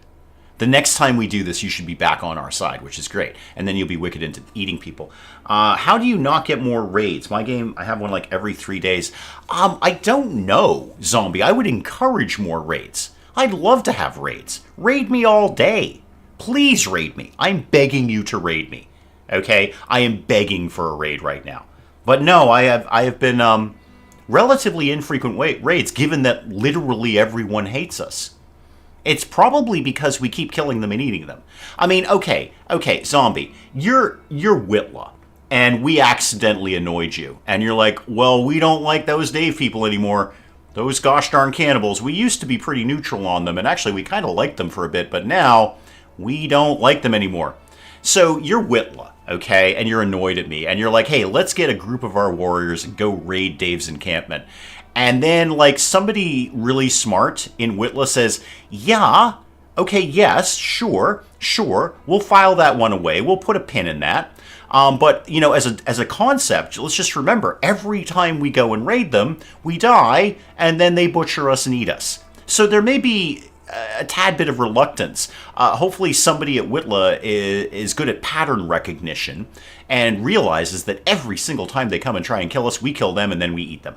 The next time we do this, you should be back on our side, which is great. And then you'll be wicked into eating people. How do you not get more raids? My game, I have one like every 3 days. I don't know, Zombie. I would encourage more raids. I'd love to have raids. Raid me all day. Please raid me. I'm begging you to raid me. Okay? I am begging for a raid right now. But no, I have been relatively infrequent raids, given that literally everyone hates us. It's probably because we keep killing them and eating them. I mean, okay, Zombie, you're Whitla, and we accidentally annoyed you. And you're like, well, we don't like those Dave people anymore. Those gosh darn cannibals. We used to be pretty neutral on them, and actually we kind of liked them for a bit, but now we don't like them anymore. So you're Whitla, okay, and you're annoyed at me, and you're like, hey, let's get a group of our warriors and go raid Dave's encampment. And then, like, somebody really smart in Whitla says, yeah, okay, yes, sure, we'll file that one away. We'll put a pin in that. But, you know, as a concept, let's just remember, every time we go and raid them, we die, and then they butcher us and eat us. So there may be a tad bit of reluctance. Hopefully somebody at Whitla is good at pattern recognition and realizes that every single time they come and try and kill us, we kill them and then we eat them.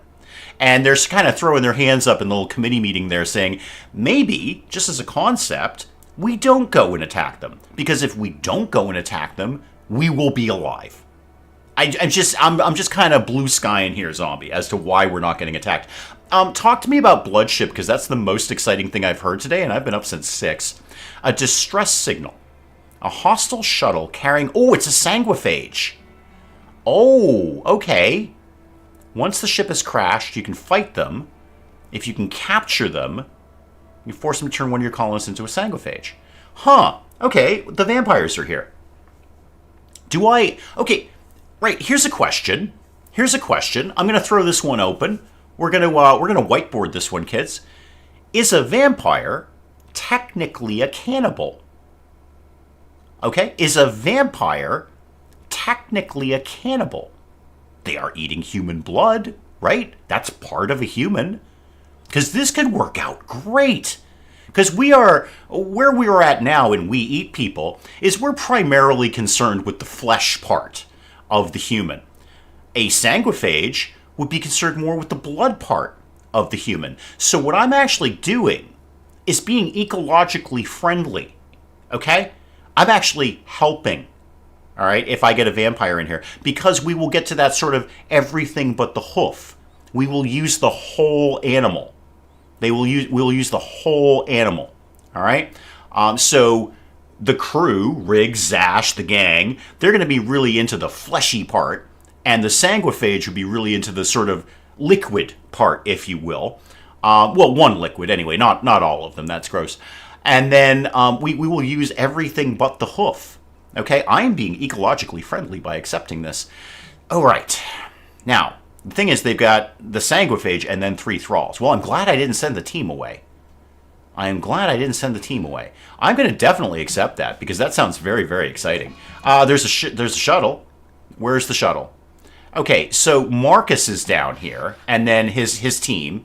And they're kind of throwing their hands up in the little committee meeting there saying, maybe, just as a concept, we don't go and attack them. Because if we don't go and attack them, we will be alive. I'm just kind of blue skying here, Zombie, as to why we're not getting attacked. Talk to me about Bloodship, because that's the most exciting thing I've heard today, and I've been up since 6. A distress signal. A hostile shuttle carrying... Oh, it's a sanguiphage. Oh, okay. Once the ship has crashed, you can fight them. If you can capture them, you force them to turn one of your colonists into a sanguiphage. Huh. Okay, the vampires are here. Okay, right, here's a question. I'm going to throw this one open. We're going to whiteboard this one, kids. Is a vampire technically a cannibal? Okay, is a vampire technically a cannibal? They are eating human blood, right? That's part of a human. Because this could work out great. Because where we are at now in We Eat People is we're primarily concerned with the flesh part of the human. A sanguiphage would be concerned more with the blood part of the human. So what I'm actually doing is being ecologically friendly, okay? I'm actually helping. All right, if I get a vampire in here, because we will get to that sort of everything but the hoof. We will use the whole animal. We'll use the whole animal. All right. So the crew, Riggs, Zash, the gang, they're going to be really into the fleshy part, and the sanguiphage would be really into the sort of liquid part, if you will. Well, one liquid anyway, not all of them. That's gross. And then we will use everything but the hoof. Okay, I am being ecologically friendly by accepting this. All right. Now, the thing is, they've got the sanguiphage and then 3 thralls. Well, I'm glad I didn't send the team away. I'm going to definitely accept that, because that sounds very, very exciting. There's a shuttle. Where's the shuttle? Okay, so Marcus is down here, and then his team,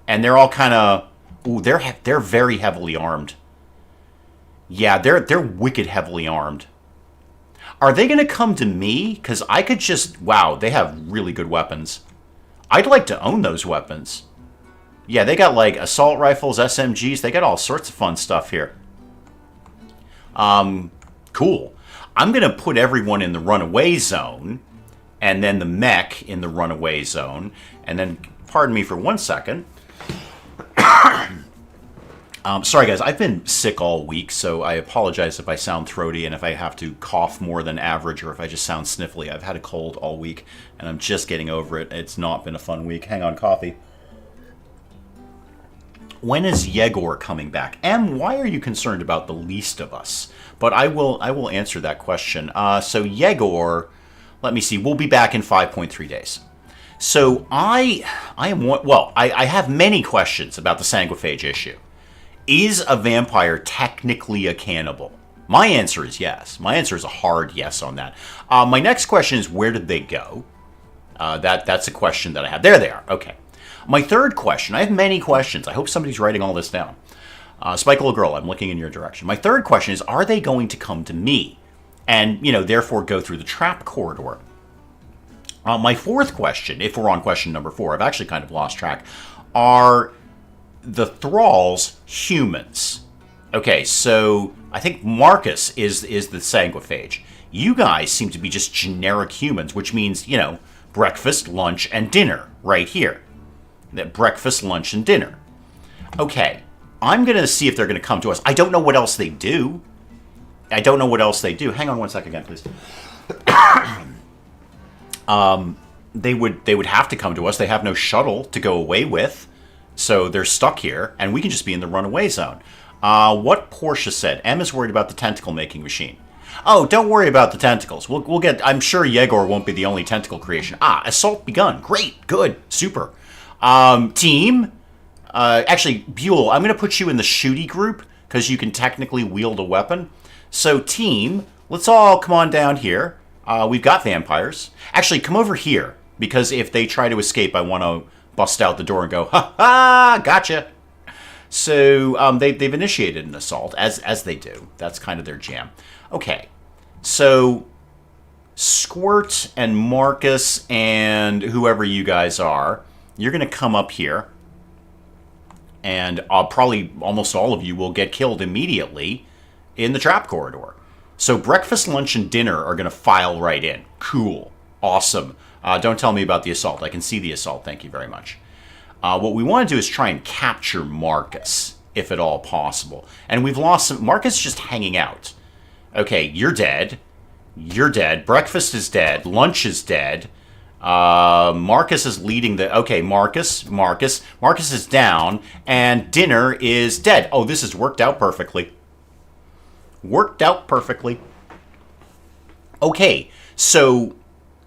and they're all kind of... Ooh, they're very heavily armed. Yeah, they're wicked heavily armed. Are they going to come to me? Because I could just... Wow, they have really good weapons. I'd like to own those weapons. Yeah, they got like assault rifles, SMGs. They got all sorts of fun stuff here. Cool. I'm going to put everyone in the runaway zone, and then the mech in the runaway zone, and then, pardon me for 1 second. Sorry, guys, I've been sick all week, so I apologize if I sound throaty and if I have to cough more than average or if I just sound sniffly. I've had a cold all week, and I'm just getting over it. It's not been a fun week. Hang on, coffee. When is Yegor coming back? Em, why are you concerned about the least of us? But I will answer that question. So Yegor, let me see, we'll be back in 5.3 days. So I have many questions about the sanguiphage issue. Is a vampire technically a cannibal? My answer is yes. My answer is a hard yes on that. My next question is, where did they go? That's a question that I have. There they are. Okay. My third question, I have many questions. I hope somebody's writing all this down. Spike Little Girl, I'm looking in your direction. My third question is, are they going to come to me? And, therefore go through the trap corridor? My fourth question, if we're on question number 4, I've actually kind of lost track, are the thralls humans? Okay, so I think Marcus is the sanguiphage. You guys seem to be just generic humans, which means, breakfast, lunch, and dinner right here. That breakfast, lunch, and dinner. Okay, I'm going to see if they're going to come to us. I don't know what else they do. Hang on 1 second again, please. They would have to come to us. They have no shuttle to go away with. So they're stuck here, and we can just be in the runaway zone. What Portia said, M is worried about the tentacle making machine. Oh, don't worry about the tentacles. We'll get, I'm sure Yegor won't be the only tentacle creation. Assault begun. Great, good, super. Team, actually, Buell, I'm going to put you in the shooty group, because you can technically wield a weapon. So team, let's all come on down here. We've got vampires. Actually, come over here, because if they try to escape, I want to bust out the door and go, ha ha, gotcha. So they've initiated an assault, as they do. That's kind of their jam. Okay, so Squirt and Marcus and whoever you guys are, you're going to come up here, and probably almost all of you will get killed immediately in the trap corridor. So breakfast, lunch, and dinner are going to file right in. Cool. Awesome. Don't tell me about the assault. I can see the assault. Thank you very much. What we want to do is try and capture Marcus, if at all possible. And we've lost some... Marcus is just hanging out. Okay, you're dead. You're dead. Breakfast is dead. Lunch is dead. Marcus is leading the... Okay, Marcus is down. And dinner is dead. Oh, this has worked out perfectly. Okay, so...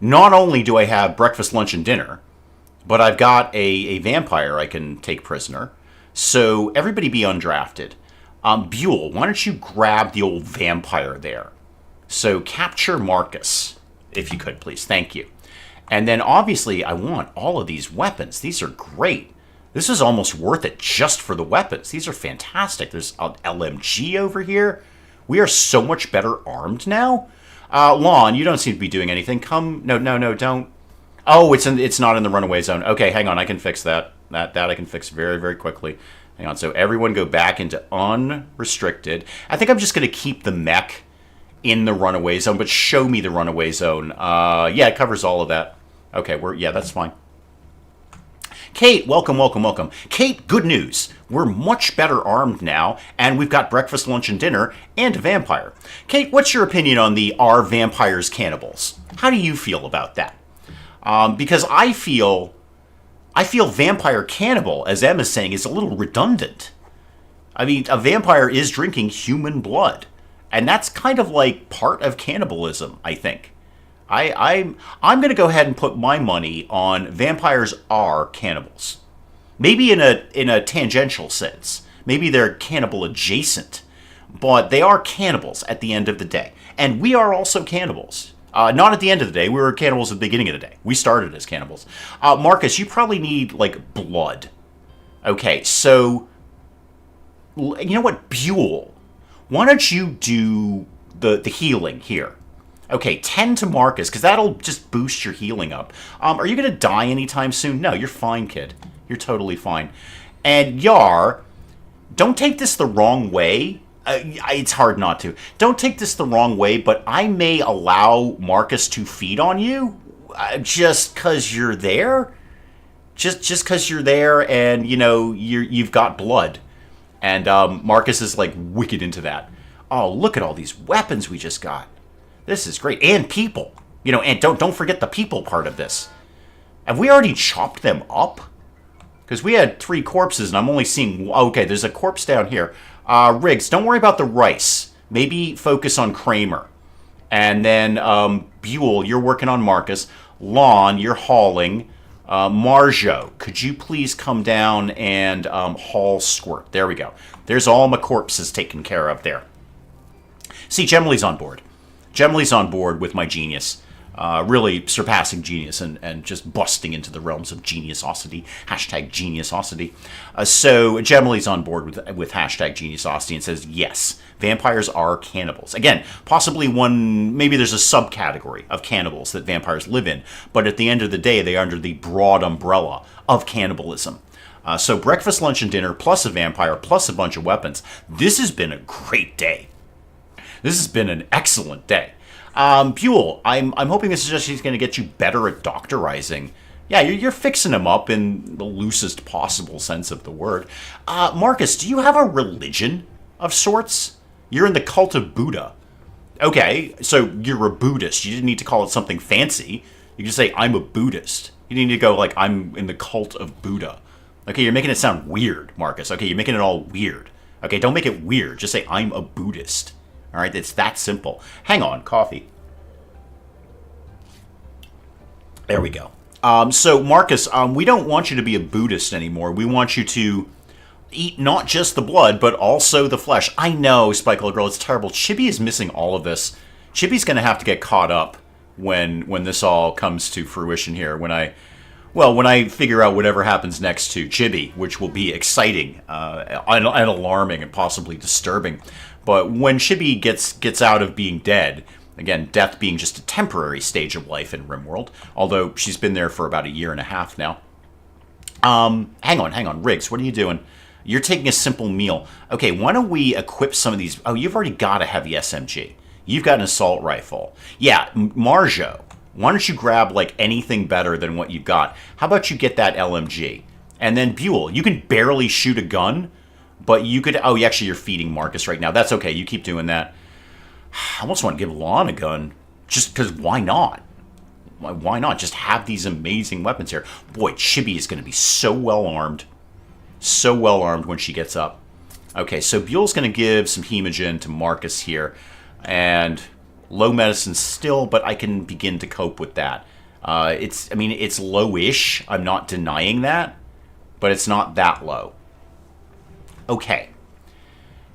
Not only do I have breakfast, lunch, and dinner, but I've got a vampire I can take prisoner. So everybody be undrafted. Buell, why don't you grab the old vampire there? So capture Marcus, if you could, please. Thank you. And then obviously I want all of these weapons. These are great. This is almost worth it just for the weapons. These are fantastic. There's an LMG over here. We are so much better armed now. Lon, you don't seem to be doing anything. Come, no, don't. Oh, it's not in the runaway zone. Okay, hang on, I can fix that. That I can fix very, very quickly. Hang on, so everyone go back into unrestricted. I think I'm just going to keep the mech in the runaway zone, but show me the runaway zone. Yeah, it covers all of that. Okay, that's fine. Kate, welcome. Kate, good news. We're much better armed now, and we've got breakfast, lunch, and dinner, and a vampire. Kate, what's your opinion on the "are vampires cannibals"? How do you feel about that? Because I feel vampire cannibal, as Em is saying, is a little redundant. I mean, a vampire is drinking human blood, and that's kind of like part of cannibalism, I think. I'm going to go ahead and put my money on vampires are cannibals. Maybe in a tangential sense. Maybe they're cannibal adjacent. But they are cannibals at the end of the day. And we are also cannibals. Not at the end of the day. We were cannibals at the beginning of the day. We started as cannibals. Marcus, you probably need, like, blood. Okay, so... You know what? Buell. Why don't you do the healing here? Okay, 10 to Marcus, because that'll just boost your healing up. Are you going to die anytime soon? No, you're fine, kid. You're totally fine. And Yar, don't take this the wrong way. It's hard not to. Don't take this the wrong way, but I may allow Marcus to feed on you just because you're there. Just because you're there and, you know, you've got blood. And Marcus is, like, wicked into that. Oh, look at all these weapons we just got. This is great. And people. You know, and don't forget the people part of this. Have we already chopped them up? Because we had 3 corpses, and I'm only seeing... Okay, there's a corpse down here. Riggs, don't worry about the rice. Maybe focus on Kramer. And then Buell, you're working on Marcus. Lon, you're hauling. Marjo, could you please come down and haul Squirt? There we go. There's all my corpses taken care of there. See, Gemly's on board. Gemly's on board with my genius. Really surpassing genius and just busting into the realms of geniusosity. Hashtag geniusosity. So Gemly's on board with hashtag geniusosity and says, yes, vampires are cannibals. Again, possibly maybe there's a subcategory of cannibals that vampires live in, but at the end of the day, they are under the broad umbrella of cannibalism. So breakfast, lunch, and dinner, plus a vampire, plus a bunch of weapons. This has been a great day. This has been an excellent day. Buell, I'm hoping this is just he's going to get you better at doctorizing. Yeah, you're fixing him up in the loosest possible sense of the word. Marcus, do you have a religion of sorts? You're in the cult of Buddha. Okay, so you're a Buddhist. You didn't need to call it something fancy. You can say, I'm a Buddhist. You need to go like, I'm in the cult of Buddha. Okay, you're making it sound weird, Marcus. Okay, you're making it all weird. Okay, don't make it weird. Just say, I'm a Buddhist. All right, it's that simple. Hang on, coffee. There we go. So, Marcus, we don't want you to be a Buddhist anymore. We want you to eat not just the blood, but also the flesh. I know, Spike Little Girl, it's terrible. Chibi is missing all of this. Chibi's going to have to get caught up when this all comes to fruition here. When I figure out whatever happens next to Chibi, which will be exciting and alarming and possibly disturbing. But when Chibi gets out of being dead, again, death being just a temporary stage of life in RimWorld, although she's been there for about 1.5 years now. Hang on, Riggs, what are you doing? You're taking a simple meal. Okay, why don't we equip some of these... Oh, you've already got a heavy SMG. You've got an assault rifle. Yeah, Marjo, why don't you grab, like, anything better than what you've got? How about you get that LMG? And then Buell, you can barely shoot a gun, but you could... Oh, actually, you're feeding Marcus right now. That's okay. You keep doing that. I almost want to give Lon a gun. Just because why not? Why not? Just have these amazing weapons here. Boy, Chibi is going to be so well armed. So well armed when she gets up. Okay, so Buell's going to give some hemogen to Marcus here. And low medicine still, but I can begin to cope with that. It's low-ish. I'm not denying that. But it's not that low. Okay.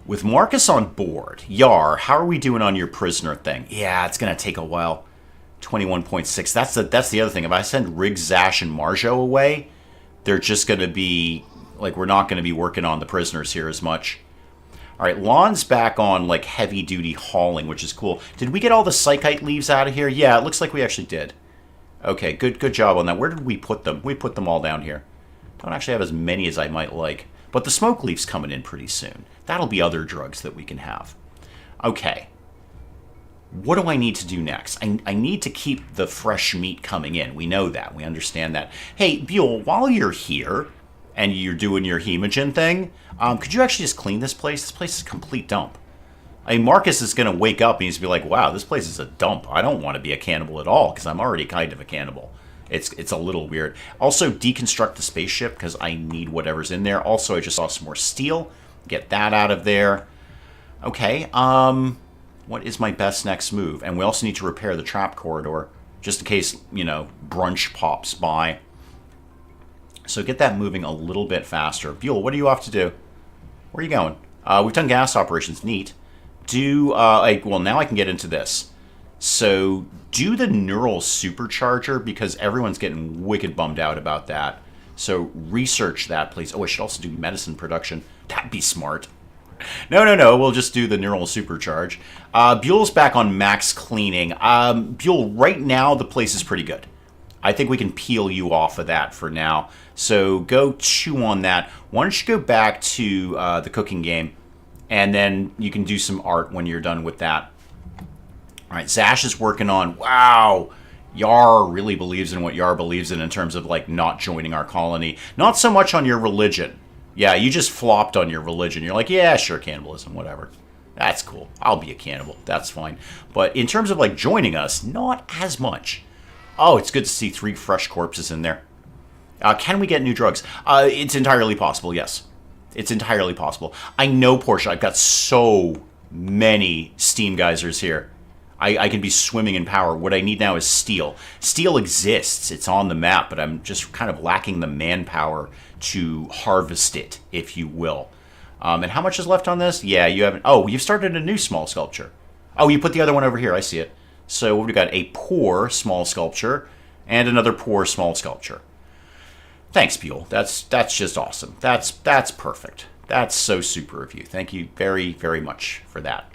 With Marcus on board, Yar, how are we doing on your prisoner thing? Yeah, it's going to take a while. 21.6. That's the other thing. If I send Riggs, Zash, and Marjo away, they're just going to be... Like, we're not going to be working on the prisoners here as much. All right, Lon's back on, like, heavy-duty hauling, which is cool. Did we get all the psychite leaves out of here? Yeah, it looks like we actually did. Okay, good job on that. Where did we put them? We put them all down here. Don't actually have as many as I might like. But the smoke leaf's coming in pretty soon. That'll be other drugs that we can have. Okay. What do I need to do next? I need to keep the fresh meat coming in. We know that. We understand that. Hey, Buell, while you're here and you're doing your hemogen thing, could you actually just clean this place? This place is a complete dump. I mean, Marcus is going to wake up and he's going to be like, wow, this place is a dump. I don't want to be a cannibal at all because I'm already kind of a cannibal. It's a little weird. Also, deconstruct the spaceship because I need whatever's in there. Also, I just saw some more steel. Get that out of there. Okay, what is my best next move? And we also need to repair the trap corridor just in case, you know, brunch pops by. So get that moving a little bit faster. Buell, what are you off to do? Where are you going? We've done gas operations. Neat. Well, now I can get into this. So do the neural supercharger because everyone's getting wicked bummed out about that. So research that, please. Oh, I should also do medicine production. That'd be smart. No. We'll just do the neural supercharge. Buell's back on max cleaning. Buell, right now the place is pretty good. I think we can peel you off of that for now. So go chew on that. Why don't you go back to the cooking game, and then you can do some art when you're done with that. All right, Zash is working on, wow, Yar really believes in what Yar believes in terms of, like, not joining our colony. Not so much on your religion. Yeah, you just flopped on your religion. You're like, yeah, sure, cannibalism, whatever. That's cool. I'll be a cannibal. That's fine. But in terms of, like, joining us, not as much. Oh, it's good to see 3 fresh corpses in there. Can we get new drugs? It's entirely possible, yes. It's entirely possible. I know, Portia, I've got so many steam geysers here. I can be swimming in power. What I need now is steel. Steel exists. It's on the map, but I'm just kind of lacking the manpower to harvest it, if you will. And how much is left on this? Yeah, you haven't... Oh, you've started a new small sculpture. Oh, you put the other one over here. I see it. So we've got a poor small sculpture and another poor small sculpture. Thanks, Buell. That's just awesome. That's perfect. That's so super of you. Thank you very, very much for that.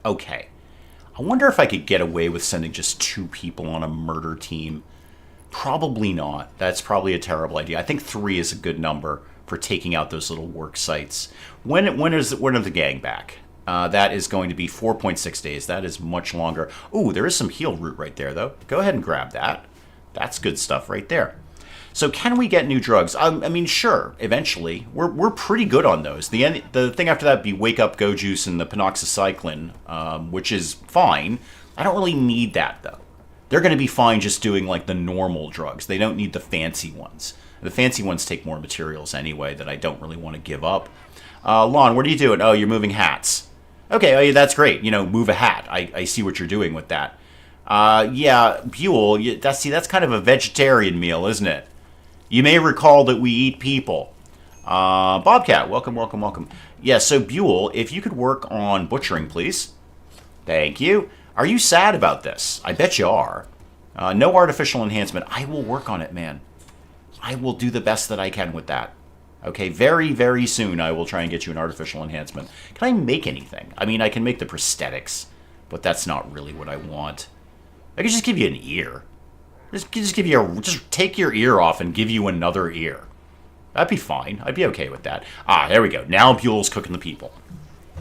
Okay. I wonder if I could get away with sending just 2 people on a murder team. Probably not. That's probably a terrible idea. I think 3 is a good number for taking out those little work sites. When is the gang back? That is going to be 4.6 days. That is much longer. Ooh, there is some heal root right there, though. Go ahead and grab that. That's good stuff right there. So can we get new drugs? I mean, sure, eventually. We're pretty good on those. The thing after that would be Wake Up Go Juice and the penoxycycline, which is fine. I don't really need that, though. They're going to be fine just doing, like, the normal drugs. They don't need the fancy ones. The fancy ones take more materials anyway that I don't really want to give up. Lon, what are you doing? Oh, you're moving hats. Okay, that's great. You know, move a hat. I see what you're doing with that. Yeah, Buell, that's kind of a vegetarian meal, isn't it? You may recall that we eat people. Bobcat, welcome. Yeah, so Buell, if you could work on butchering, please. Thank you. Are you sad about this? I bet you are. No artificial enhancement. I will work on it, man. I will do the best that I can with that. Okay, very, very soon I will try and get you an artificial enhancement. Can I make anything? I mean, I can make the prosthetics, but that's not really what I want. I could just give you an ear. Just take your ear off and give you another ear. That'd be fine. I'd be okay with that. Ah, there we go. Now Buell's cooking the people.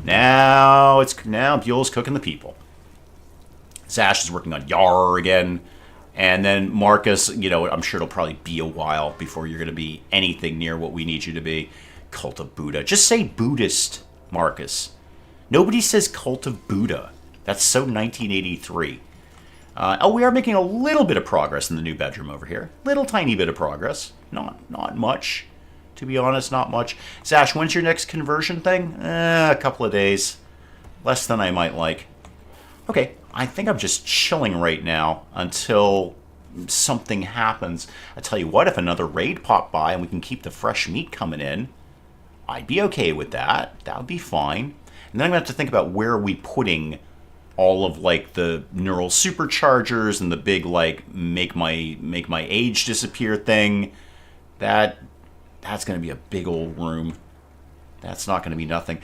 Now Buell's cooking the people. Zash is working on Yar again. And then Marcus, you know, I'm sure it'll probably be a while before you're going to be anything near what we need you to be. Cult of Buddha. Just say Buddhist, Marcus. Nobody says Cult of Buddha. That's so 1983. We are making a little bit of progress in the new bedroom over here. Little tiny bit of progress. Not much. To be honest, not much. Zash, when's your next conversion thing? A couple of days. Less than I might like. Okay, I think I'm just chilling right now until something happens. I tell you what, if another raid popped by and we can keep the fresh meat coming in, I'd be okay with that. That would be fine. And then I'm going to have to think about where are we putting all of, like, the neural superchargers and the big, like, make my age disappear thing. That's going to be a big old room. That's not going to be nothing.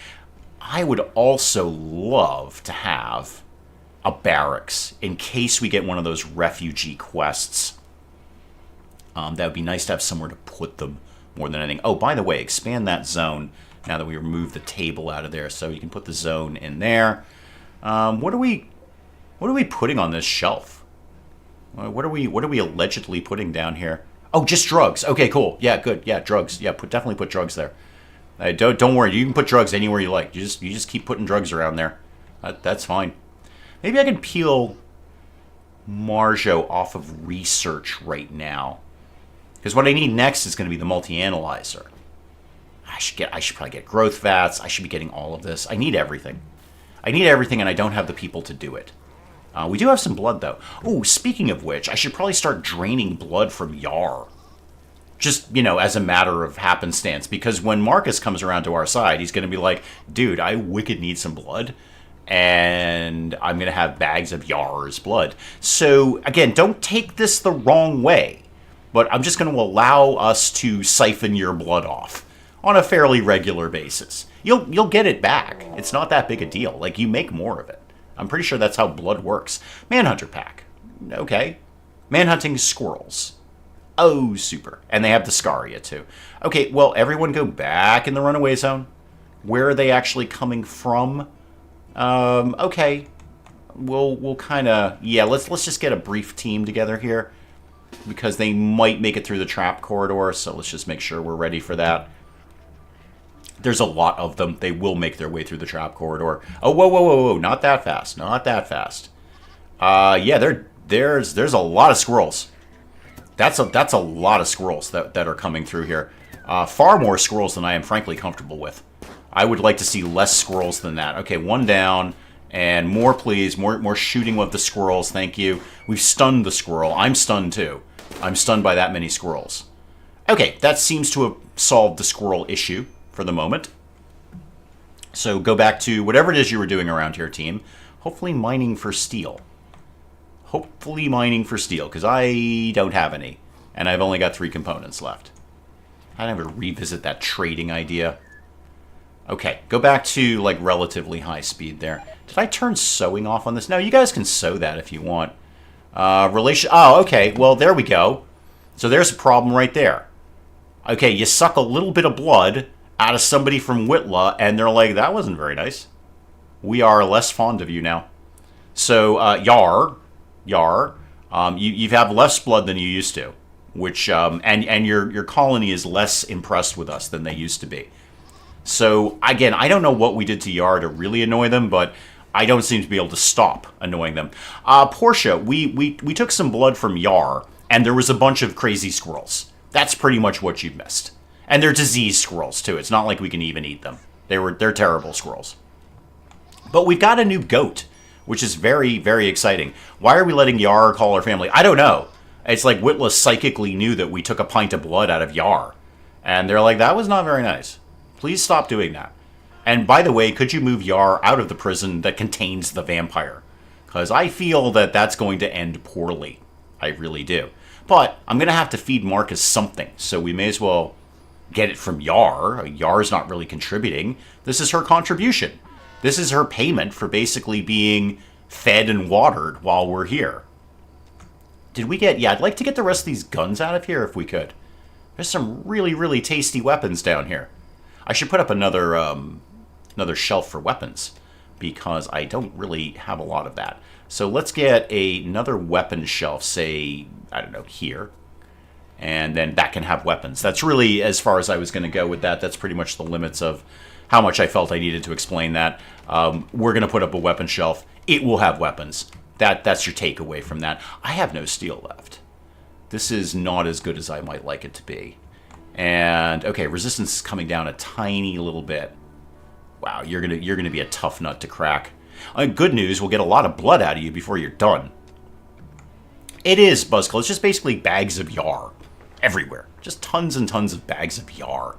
I would also love to have a barracks in case we get one of those refugee quests. That would be nice to have somewhere to put them more than anything. Oh, by the way, expand that zone now that we removed the table out of there, so you can put the zone in there. What are we putting on this shelf? What are we allegedly putting down here? Oh, just drugs. Okay, cool. Yeah, good. Yeah, drugs. Yeah, definitely put drugs there. Don't worry. You can put drugs anywhere you like. You just keep putting drugs around there. That's fine. Maybe I can peel Marjo off of research right now, because what I need next is going to be the multi-analyzer. I should probably get growth vats. I should be getting all of this. I need everything. And I don't have the people to do it. We do have some blood, though. Oh, speaking of which, I should probably start draining blood from Yar. Just, you know, as a matter of happenstance. Because when Marcus comes around to our side, he's going to be like, dude, I wicked need some blood. and I'm going to have bags of Yar's blood. So, again, don't take this the wrong way, but I'm just going to allow us to siphon your blood off on a fairly regular basis. You'll get it back. It's not that big a deal. Like, you make more of it. I'm pretty sure that's how blood works. Manhunter pack. Okay. Manhunting squirrels. Oh, super. And they have the Scaria, too. Okay, well, everyone go back in the runaway zone. Where are they actually coming from? Okay. We'll kind of... Yeah, let's just get a brief team together here, because they might make it through the trap corridor, so let's just make sure we're ready for that. There's a lot of them. They will make their way through the trap corridor. Oh, whoa. Not that fast. Not that fast. Yeah, there's a lot of squirrels. That's a lot of squirrels that are coming through here. Far more squirrels than I am frankly comfortable with. I would like to see less squirrels than that. Okay, one down. And more, please. More shooting with the squirrels. Thank you. We've stunned the squirrel. I'm stunned, too. I'm stunned by that many squirrels. Okay, that seems to have solved the squirrel issue for the moment. So go back to whatever it is you were doing around here, team. Hopefully mining for steel. Hopefully mining for steel, because I don't have any. And I've only got 3 components left. I never revisit that trading idea. Okay, go back to, like, relatively high speed there. Did I turn sewing off on this? No, you guys can sew that if you want. Oh, okay, well, there we go. So there's a problem right there. Okay, you suck a little bit of blood out of somebody from Whitla, and they're like, that wasn't very nice. We are less fond of you now. So, Yar, you have less blood than you used to, which, and your colony is less impressed with us than they used to be. So, again, I don't know what we did to Yar to really annoy them, but I don't seem to be able to stop annoying them. Portia, we took some blood from Yar, and there was a bunch of crazy squirrels. That's pretty much what you missed. And they're disease squirrels, too. It's not like we can even eat them. They're terrible squirrels. But we've got a new goat, which is very, very exciting. Why are we letting Yar call our family? I don't know. It's like Whitla psychically knew that we took a pint of blood out of Yar. And they're like, that was not very nice. Please stop doing that. And by the way, could you move Yar out of the prison that contains the vampire? Because I feel that that's going to end poorly. I really do. But I'm going to have to feed Marcus something, so we may as well get it from Yar. Yar's not really contributing. This is her contribution. This is her payment for basically being fed and watered while we're here. Did we get... Yeah, I'd like to get the rest of these guns out of here if we could. There's some really, really tasty weapons down here. I should put up another shelf for weapons, because I don't really have a lot of that. So let's get another weapon shelf, say, I don't know, here. And then that can have weapons. That's really as far as I was going to go with that. That's pretty much the limits of how much I felt I needed to explain that. We're going to put up a weapon shelf. It will have weapons. That's your takeaway from that. I have no steel left. This is not as good as I might like it to be. And, okay, resistance is coming down a tiny little bit. Wow, you're gonna be a tough nut to crack. Good news, we'll get a lot of blood out of you before you're done. It is, Buzzkill. It's just basically bags of Yar. Everywhere. Just tons and tons of bags of Yar.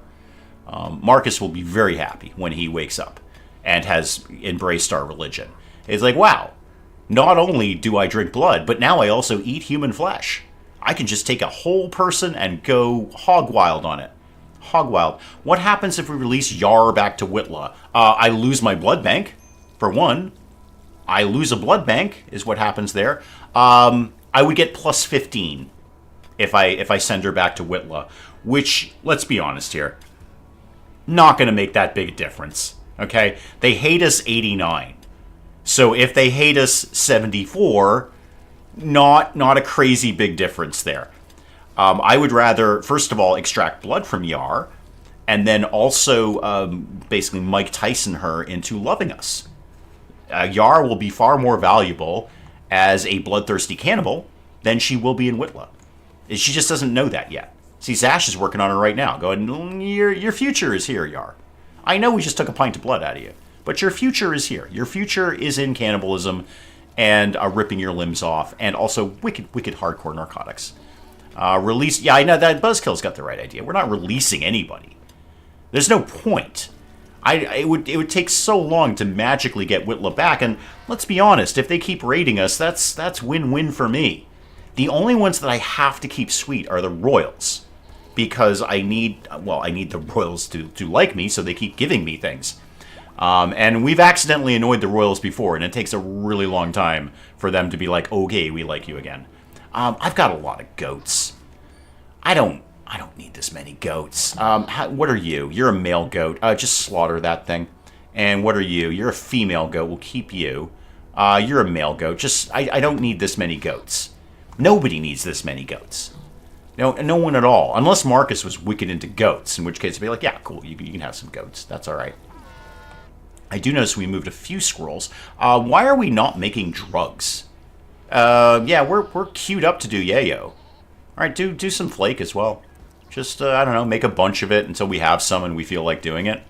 Marcus will be very happy when he wakes up and has embraced our religion. It's like, wow, not only do I drink blood, but now I also eat human flesh. I can just take a whole person and go hog wild on it. Hog wild. What happens if we release Yar back to Whitla? I lose my blood bank, for one. I lose a blood bank, is what happens there. I would get plus 15 if I send her back to Whitla, which, let's be honest here, not going to make that big a difference, okay? They hate us 89. So if they hate us 74, not a crazy big difference there. I would rather, first of all, extract blood from Yar, and then also basically Mike Tyson her into loving us. Yar will be far more valuable as a bloodthirsty cannibal than she will be in Whitla. She just doesn't know that yet. See, Zash is working on her right now, going, your future is here, Yar. I know we just took a pint of blood out of you, but your future is here. Your future is in cannibalism and ripping your limbs off, and also wicked hardcore narcotics. Release... Yeah, I know that Buzzkill's got the right idea. We're not releasing anybody. There's no point. It would take so long to magically get Whitla back, and let's be honest, if they keep raiding us, that's win-win for me. The only ones that I have to keep sweet are the royals, because I need the royals to like me, so they keep giving me things. And we've accidentally annoyed the royals before, and it takes a really long time for them to be like, okay, we like you again. I've got a lot of goats. I don't need this many goats. What are you? You're a male goat. Just slaughter that thing. And what are you? You're a female goat. We'll keep you. You're a male goat. I don't need this many goats. Nobody needs this many goats. No one at all. Unless Marcus was wicked into goats, in which case it'd be like, yeah, cool, you can have some goats. That's all right. I do notice we moved a few squirrels. Why are we not making drugs? Yeah, we're queued up to do yayo. All right, do some flake as well. Just, I don't know, make a bunch of it until we have some and we feel like doing it.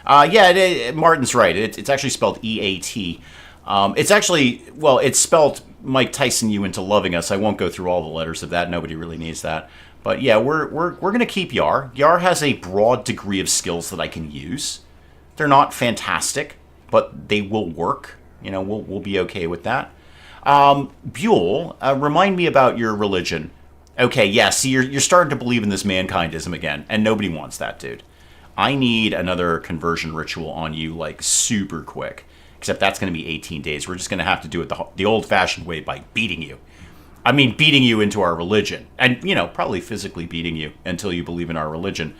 Yeah, Martin's right. It's actually spelled E-A-T. It's actually, well, it's spelled Mike Tyson you into loving us. I won't go through all the letters of that. Nobody really needs that. But yeah, we're going to keep Yar. Yar has a broad degree of skills that I can use. They're not fantastic, but they will work. You know, we'll be okay with that. Buell, remind me about your religion. Okay, yeah, see, you're starting to believe in this mankindism again, and nobody wants that, dude. I need another conversion ritual on you, like, super quick. Except that's going to be 18 days. We're just going to have to do it the old-fashioned way by beating you. I mean, beating you into our religion. And, you know, probably physically beating you until you believe in our religion.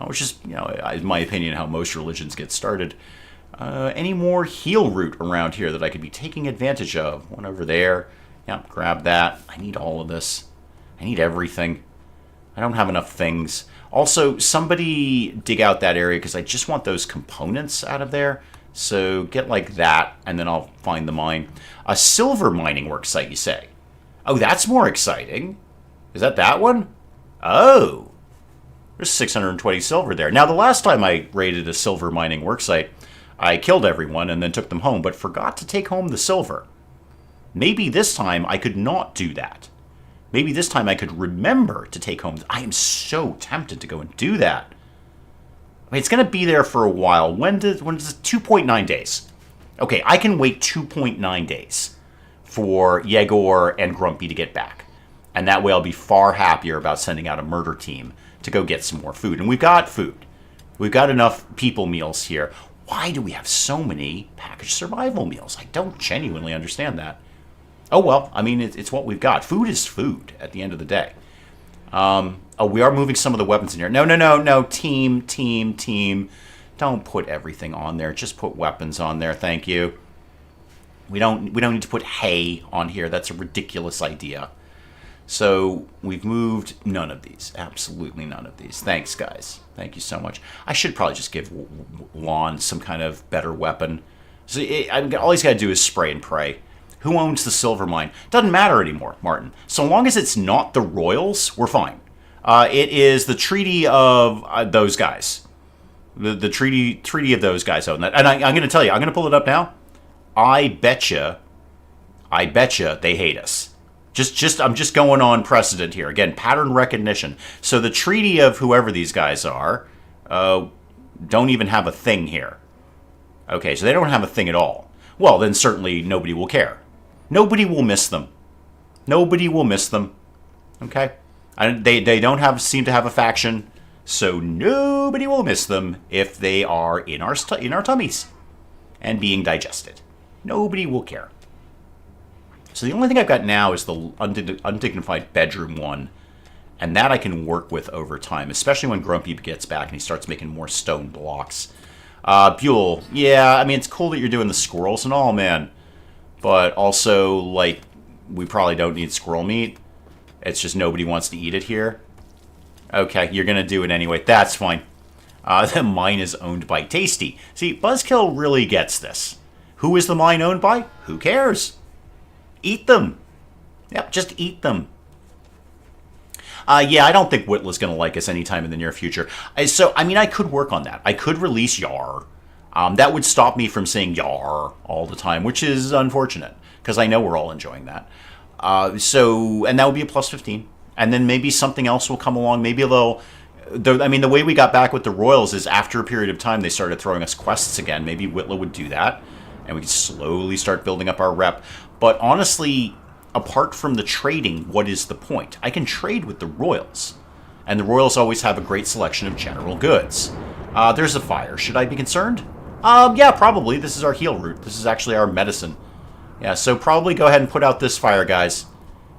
Which is, you know, in my opinion, how most religions get started. Any more heal root around here that I could be taking advantage of? One over there. Yeah, grab that. I need all of this. I need everything. I don't have enough things. Also, somebody dig out that area because I just want those components out of there. So get like that, and then I'll find the mine. A silver mining work site, you say? Oh, that's more exciting. Is that one? Oh. There's 620 silver there. Now, the last time I raided a silver mining worksite, I killed everyone and then took them home, but forgot to take home the silver. Maybe this time I could not do that. Maybe this time I could remember to take home. I am so tempted to go and do that. I mean, it's going to be there for a while. When does it? 2.9 days. Okay, I can wait 2.9 days for Yegor and Grumpy to get back. And that way I'll be far happier about sending out a murder team to go get some more food. And we've got food. We've got enough people meals here. Why do we have so many packaged survival meals? I don't genuinely understand that. Oh, well, I mean, it's what we've got. Food is food at the end of the day. Oh, we are moving some of the weapons in here. No. Team. Don't put everything on there. Just put weapons on there. Thank you. We don't need to put hay on here. That's a ridiculous idea. So we've moved none of these. Absolutely none of these. Thanks, guys. Thank you so much. I should probably just give Lon some kind of better weapon. So all he's got to do is spray and pray. Who owns the silver mine? Doesn't matter anymore, Martin. So long as it's not the royals, we're fine. It is the treaty of those guys. The treaty of those guys own that. And I'm going to tell you, I'm going to pull it up now. I betcha they hate us. I'm just going on precedent here. Again, pattern recognition. So the treaty of whoever these guys are don't even have a thing here. Okay, so they don't have a thing at all. Well, then certainly nobody will care. Nobody will miss them. Nobody will miss them. Okay? They don't seem to have a faction, so nobody will miss them if they are in our tummies and being digested. Nobody will care. So the only thing I've got now is the undignified bedroom one, and that I can work with over time, especially when Grumpy gets back and he starts making more stone blocks. Buell, yeah, I mean, it's cool that you're doing the squirrels and all, man, but also, like, we probably don't need squirrel meat. It's just nobody wants to eat it here. Okay, you're going to do it anyway. That's fine. The mine is owned by Tasty. See, Buzzkill really gets this. Who is the mine owned by? Who cares? Eat them. Yep, just eat them. Yeah, I don't think Whitla's going to like us anytime in the near future. So, I mean, I could work on that. I could release Yar. That would stop me from saying Yar all the time, which is unfortunate, because I know we're all enjoying that. And that would be a plus 15. And then maybe something else will come along. Maybe they'll I mean, the way we got back with the Royals is after a period of time, they started throwing us quests again. Maybe Whitlow would do that, and we could slowly start building up our rep. But honestly, apart from the trading, what is the point? I can trade with the Royals, and the Royals always have a great selection of general goods. There's a fire. Should I be concerned? Yeah, probably. This is our heal route. This is actually our medicine. Yeah, so probably go ahead and put out this fire, guys.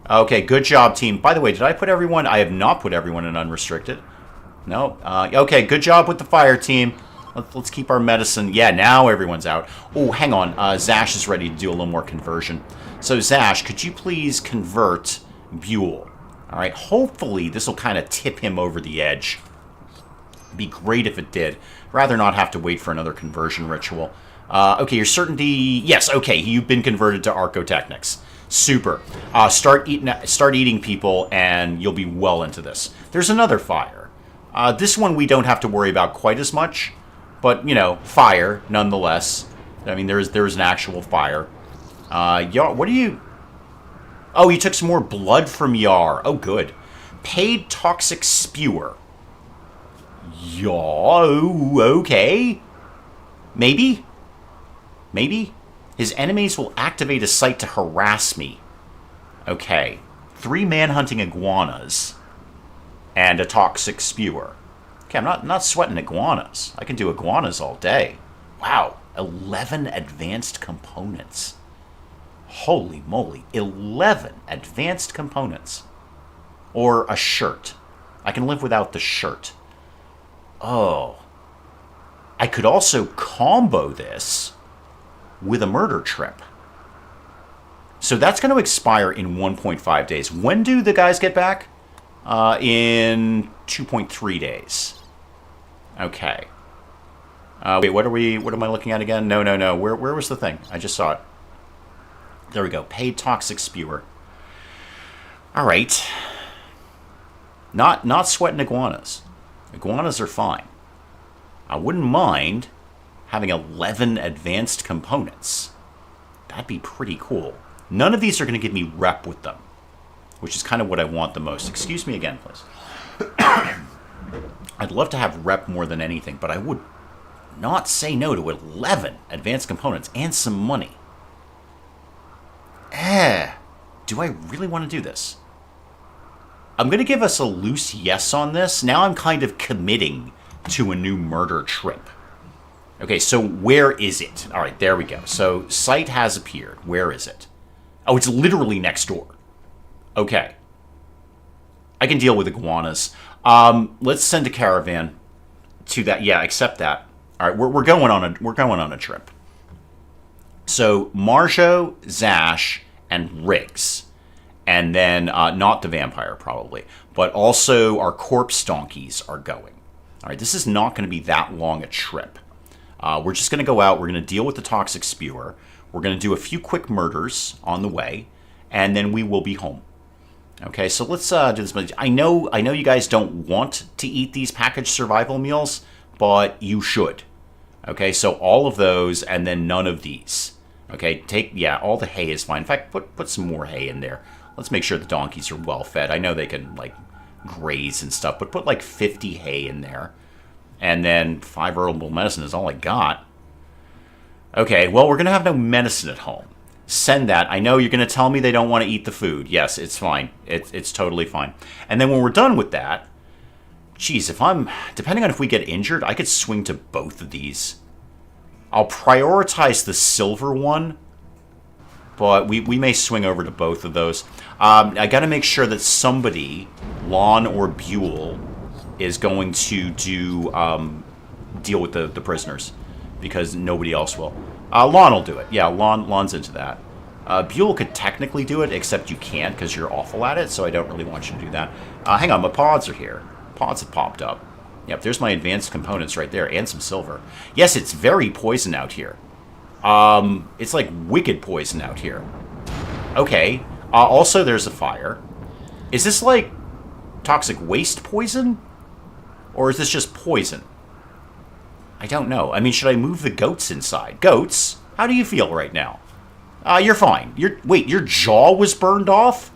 Okay, good job, team. By the way, did I put everyone? I have not put everyone in unrestricted. No. Okay, good job with the fire, team. Let's keep our medicine. Yeah, now everyone's out. Oh, hang on. Zash is ready to do a little more conversion. So, Zash, could you please convert Buell? All right, hopefully this will kind of tip him over the edge. It'd be great if it did. Rather not have to wait for another conversion ritual. Okay, your certainty... Yes, okay, you've been converted to Archotechnics. Super. Start eating people, and you'll be well into this. There's another fire. This one we don't have to worry about quite as much, but, you know, fire, nonetheless. I mean, there's an actual fire. Yar, what are you... Oh, you took some more blood from Yar. Oh, good. Paid Toxic Spewer. Yeah, okay. Maybe? Maybe? His enemies will activate a site to harass me. Okay. 3 man-hunting iguanas. And a toxic spewer. Okay, I'm not sweating iguanas. I can do iguanas all day. Wow. 11 advanced components. Holy moly. 11 advanced components. Or a shirt. I can live without the shirt. Oh. I could also combo this with a murder trip. So that's going to expire in 1.5 days. When do the guys get back? In 2.3 days. Okay. Wait, what am I looking at again? No. Where was the thing? I just saw it. There we go. Paid Toxic Spewer. All right. Not sweating iguanas. Iguanas are fine. I wouldn't mind having 11 advanced components. That'd be pretty cool. None of these are going to give me rep with them, which is kind of what I want the most. Excuse me again, please. I'd love to have rep more than anything, but I would not say no to 11 advanced components and some money. Do I really want to do this? I'm going to give us a loose yes on this. Now I'm kind of committing to a new murder trip. Okay, so where is it? All right, there we go. So site has appeared. Where is it? Oh, it's literally next door. Okay. I can deal with iguanas. Let's send a caravan to that. Yeah, accept that. All right, we're going on a trip. So Marjo, Zash, and Riggs, and then not the vampire probably, but also our corpse donkeys are going. All right, this is not going to be that long a trip. We're just going to go out. We're going to deal with the toxic spewer. We're going to do a few quick murders on the way, and then we will be home. Okay, so let's do this. I know you guys don't want to eat these packaged survival meals, but you should. Okay, so all of those, and then none of these. Okay, all the hay is fine. In fact, put some more hay in there. Let's make sure the donkeys are well fed. I know they can, like, graze and stuff, but put, like, 50 hay in there. And then 5 herbal medicine is all I got. Okay, well, we're going to have no medicine at home. Send that. I know you're going to tell me they don't want to eat the food. Yes, it's fine. It's totally fine. And then when we're done with that, geez, depending on if we get injured, I could swing to both of these. I'll prioritize the silver one, but we may swing over to both of those. I got to make sure that somebody, Lon or Buell, is going to deal with the prisoners, because nobody else will. Lon will do it. Yeah, Lon's into that. Buell could technically do it, except you can't because you're awful at it, so I don't really want you to do that. Hang on, my pods are here. Pods have popped up. Yep, there's my advanced components right there, and some silver. Yes, it's very poison out here. It's like wicked poison out here. Okay. Also, there's a fire. Is this like toxic waste poison? Or is this just poison? I don't know. I mean, should I move the goats inside? Goats, how do you feel right now? You're fine. Wait, your jaw was burned off?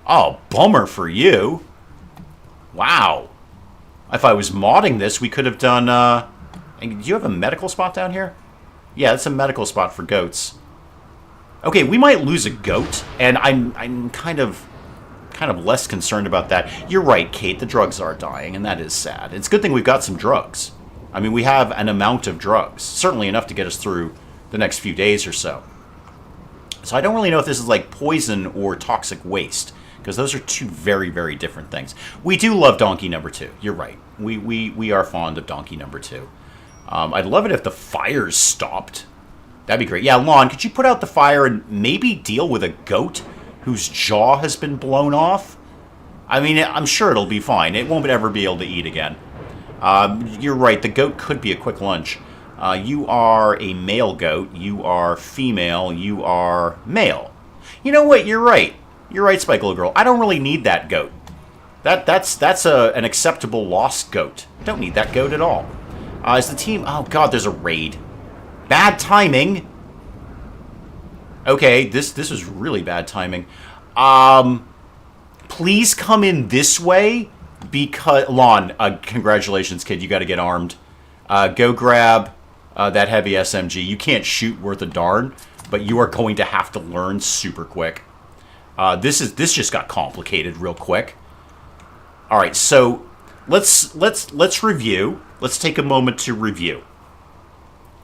Oh, bummer for you. Wow. If I was modding this, we could have done... do you have a medical spot down here? Yeah, that's a medical spot for goats. Okay, we might lose a goat, and I'm kind of less concerned about that. You're right, Kate, the drugs are dying, and that is sad. It's a good thing we've got some drugs. I mean, we have an amount of drugs. Certainly enough to get us through the next few days or so. So I don't really know if this is like poison or toxic waste, because those are two very, very different things. We do love donkey number 2. You're right. We are fond of donkey number 2. I'd love it if the fires stopped. That'd be great. Yeah, Lon, could you put out the fire and maybe deal with a goat whose jaw has been blown off? I mean, I'm sure it'll be fine. It won't ever be able to eat again. You're right. The goat could be a quick lunch. You are a male goat. You are female. You are male. You know what? You're right. You're right, Spike Little Girl. I don't really need that goat. That's an acceptable lost goat. Don't need that goat at all. Is the team... Oh, God, there's a raid. Bad timing. Okay, this is really bad timing. Please come in this way, because... Lon, congratulations, kid. You got to get armed. Go grab that heavy SMG. You can't shoot worth a darn, but you are going to have to learn super quick. This just got complicated real quick. All right, so let's review. Let's take a moment to review.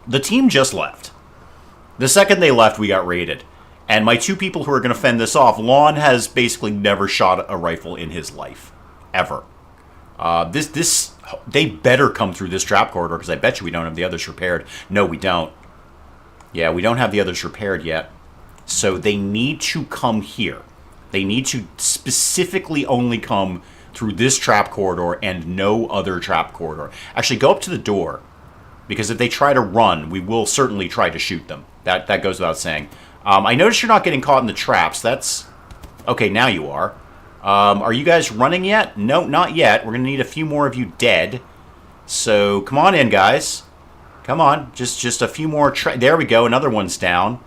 The team just left. The second they left, we got raided. And my 2 people who are going to fend this off, Lon has basically never shot a rifle in his life. Ever. They better come through this trap corridor, because I bet you we don't have the others repaired. No, we don't. Yeah, we don't have the others repaired yet. So they need to come here. They need to specifically only come through this trap corridor and no other trap corridor. Actually, go up to the door, because if they try to run, we will certainly try to shoot them. That goes without saying. I notice you're not getting caught in the traps. That's... Okay, now you are. Are you guys running yet? No, not yet. We're going to need a few more of you dead. So, come on in, guys. Come on. Just a few more... There we go. Another one's down.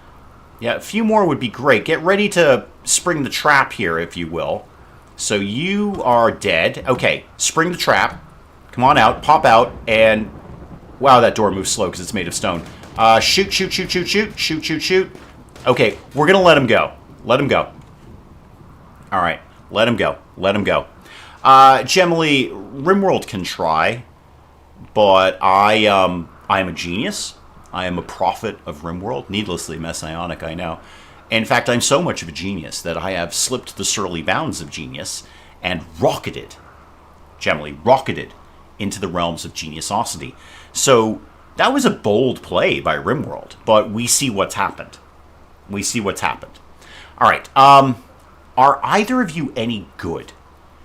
Yeah, a few more would be great. Get ready to spring the trap here, if you will. So, you are dead. Okay, spring the trap. Come on out. Pop out. And... Wow, that door moves slow because it's made of stone. Shoot, shoot, shoot, shoot, shoot. Shoot, shoot, shoot. Okay, we're going to let him go. Let him go. All right. Let him go. Let him go. Generally, RimWorld can try, but I am a genius. I am a prophet of RimWorld. Needlessly messianic, I know. In fact, I'm so much of a genius that I have slipped the surly bounds of genius and rocketed into the realms of geniusosity. So that was a bold play by RimWorld, but we see what's happened. We see what's happened. All right. Are either of you any good?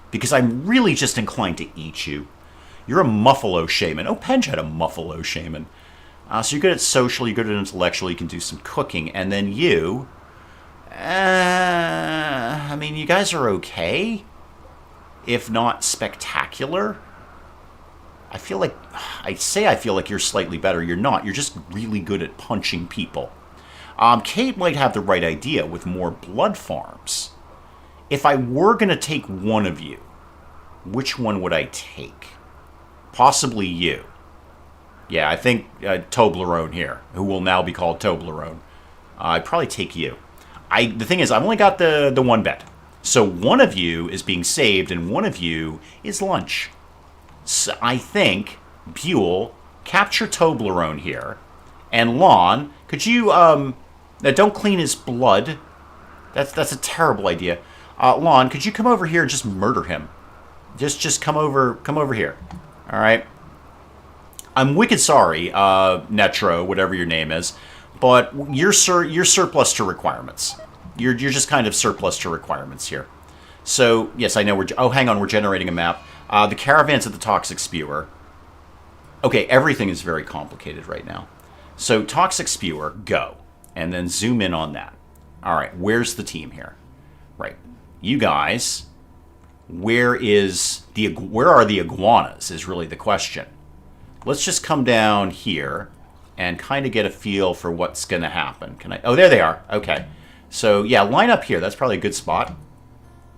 Because I'm really just inclined to eat you. You're a Muffalo Shaman. Oh, Penge had a Muffalo Shaman. So you're good at social, you're good at intellectual, you can do some cooking. And then you... I mean, you guys are okay. If not spectacular. I feel like... I feel like you're slightly better. You're not. You're just really good at punching people. Kate might have the right idea with more blood farms. If I were going to take one of you, which one would I take? Possibly you. Yeah, I think Toblerone here, who will now be called Toblerone. I'd probably take you. The thing is, I've only got the one bed. So one of you is being saved, and one of you is lunch. So I think, Buell, capture Toblerone here. And Lon, could you, don't clean his blood. That's a terrible idea. Lon, could you come over here and just murder him? Just come over here. All right. I'm wicked sorry, Netro, whatever your name is, but you're surplus to requirements. You're just kind of surplus to requirements here. So yes, I know oh, hang on, we're generating a map. The caravans at the toxic spewer. Okay, everything is very complicated right now. So toxic spewer, go, and then zoom in on that. All right, where's the team here? Right, you guys. Where are the iguanas is really the question. Let's just come down here and kind of get a feel for what's going to happen. Oh, there they are. Okay. So, yeah, line up here. That's probably a good spot.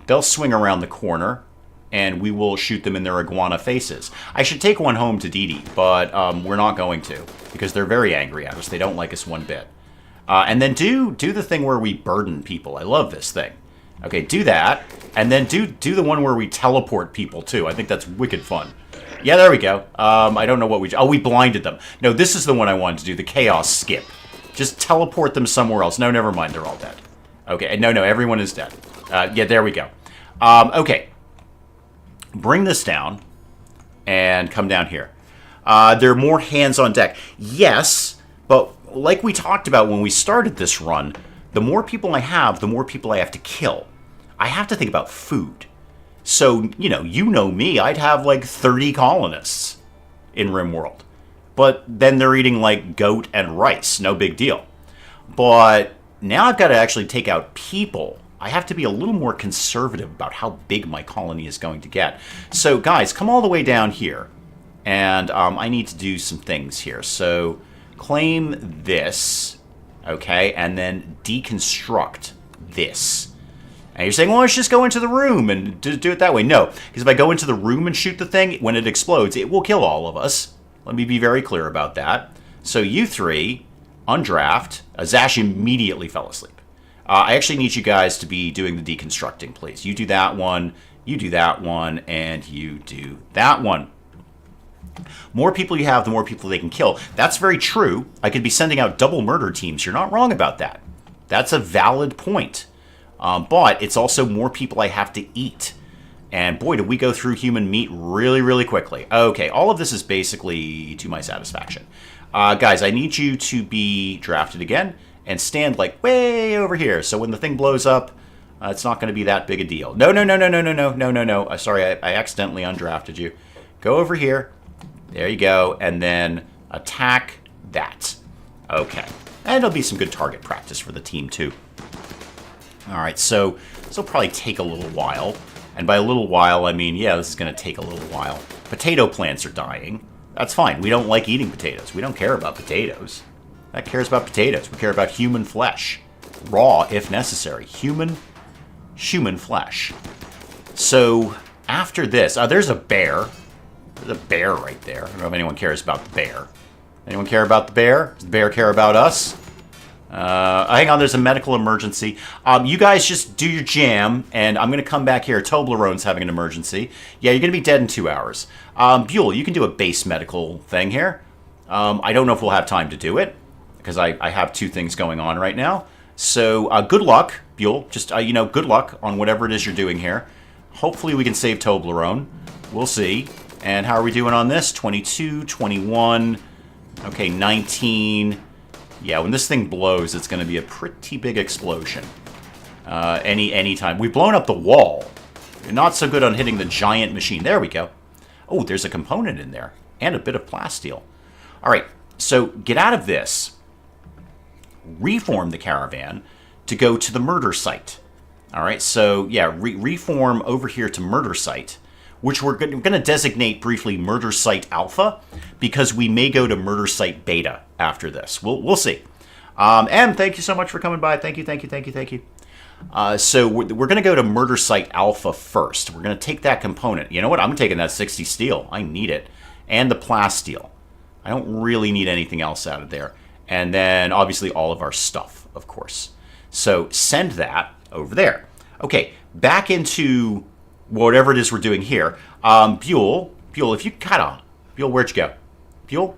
They'll swing around the corner. and we will shoot them in their iguana faces. I should take one home to Dee Dee, but we're not going to, because they're very angry at us. They don't like us one bit. And then do the thing where we burden people. I love this thing. Okay, do that, and then do the one where we teleport people, too. I think that's wicked fun. Yeah, there we go. I don't know what we... Oh, we blinded them. No, this is the one I wanted to do, the chaos skip. Just teleport them somewhere else. No, never mind, they're all dead. Okay, no, everyone is dead. Yeah, there we go. Okay. Bring this down and come down here. There are more hands on deck. Yes, but like we talked about when we started this run, the more people I have, the more people I have to kill. I have to think about food. So, you know me, I'd have like 30 colonists in RimWorld. But then they're eating like goat and rice, no big deal. But now I've got to actually take out people. I have to be a little more conservative about how big my colony is going to get. So guys, come all the way down here. And I need to do some things here. So claim this, okay, and then deconstruct this. And you're saying, well, let's just go into the room and do it that way. No, because if I go into the room and shoot the thing, when it explodes, it will kill all of us. Let me be very clear about that. So you three, undraft. Zash immediately fell asleep. I actually need you guys to be doing the deconstructing, please. You do that one, you do that one, and you do that one. More people you have, the more people they can kill. That's very true. I could be sending out double murder teams. You're not wrong about that. That's a valid point. But it's also more people I have to eat. And boy, did we go through human meat really, really quickly. Okay, all of this is basically to my satisfaction. Guys, I need you to be drafted again and stand like way over here. So when the thing blows up, it's not going to be that big a deal. No. Sorry, I accidentally undrafted you. Go over here. There you go. And then attack that. Okay. And it'll be some good target practice for the team, too. All right, so this will probably take a little while. And by a little while, I mean, yeah, this is going to take a little while. Potato plants are dying. That's fine. We don't like eating potatoes. We don't care about potatoes. That cares about potatoes. We care about human flesh. Raw, if necessary. Human flesh. So, after this... there's a bear. There's a bear right there. I don't know if anyone cares about the bear. Anyone care about the bear? Does the bear care about us? Hang on, there's a medical emergency. You guys just do your jam, and I'm going to come back here. Toblerone's having an emergency. Yeah, you're going to be dead in 2 hours. Buell, you can do a base medical thing here. I don't know if we'll have time to do it, because I have two things going on right now. So, good luck, Buell. Just, good luck on whatever it is you're doing here. Hopefully we can save Toblerone. We'll see. And how are we doing on this? 22, 21, okay, 19... Yeah, when this thing blows, it's going to be a pretty big explosion. Any time. We've blown up the wall. You're not so good on hitting the giant machine. There we go. Oh, there's a component in there. And a bit of plasteel. All right, so get out of this. Reform the caravan to go to the murder site. All right, so yeah, reform over here to murder site, which we're going to designate briefly Murder Site Alpha, because we may go to Murder Site Beta after this. We'll see. M, thank you so much for coming by. Thank you. So we're going to go to Murder Site Alpha first. We're going to take that component. You know what? I'm taking that 60 steel. I need it. And the plasteel. I don't really need anything else out of there. And then, obviously, all of our stuff, of course. So send that over there. Okay, back into... whatever it is we're doing here. Buell, if you Buell, where'd you go? Buell?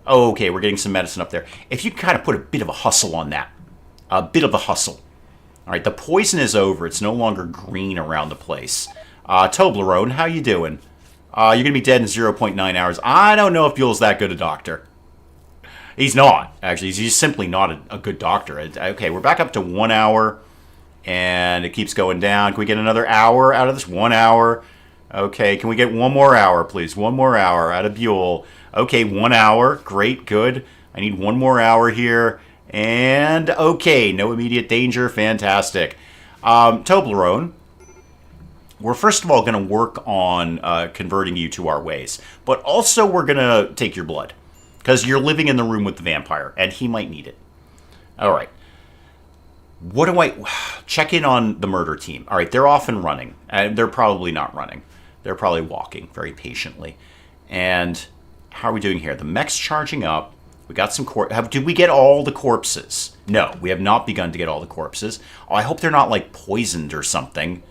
Oh, okay, we're getting some medicine up there. If you kind of put a bit of a hustle on that. A bit of a hustle. All right, the poison is over. It's no longer green around the place. Toblerone, how you doing? You're going to be dead in 0.9 hours. I don't know if Buell's that good a doctor. He's not, actually. He's simply not a good doctor. Okay, we're back up to 1 hour. And it keeps going down. Can we get another hour out of this? 1 hour. Okay, can we get one more hour, please? One more hour out of Buell. Okay, 1 hour. Great, good. I need one more hour here. And, okay, no immediate danger. Fantastic. Toblerone, we're first of all going to work on converting you to our ways. But also we're going to take your blood. Because you're living in the room with the vampire, and he might need it. All right. What do I... check in on the murder team. All right, they're off and running. They're probably not running. They're probably walking very patiently. And how are we doing here? The mech's charging up. We got some did we get all the corpses? No, we have not begun to get all the corpses. Oh, I hope they're not, like, poisoned or something.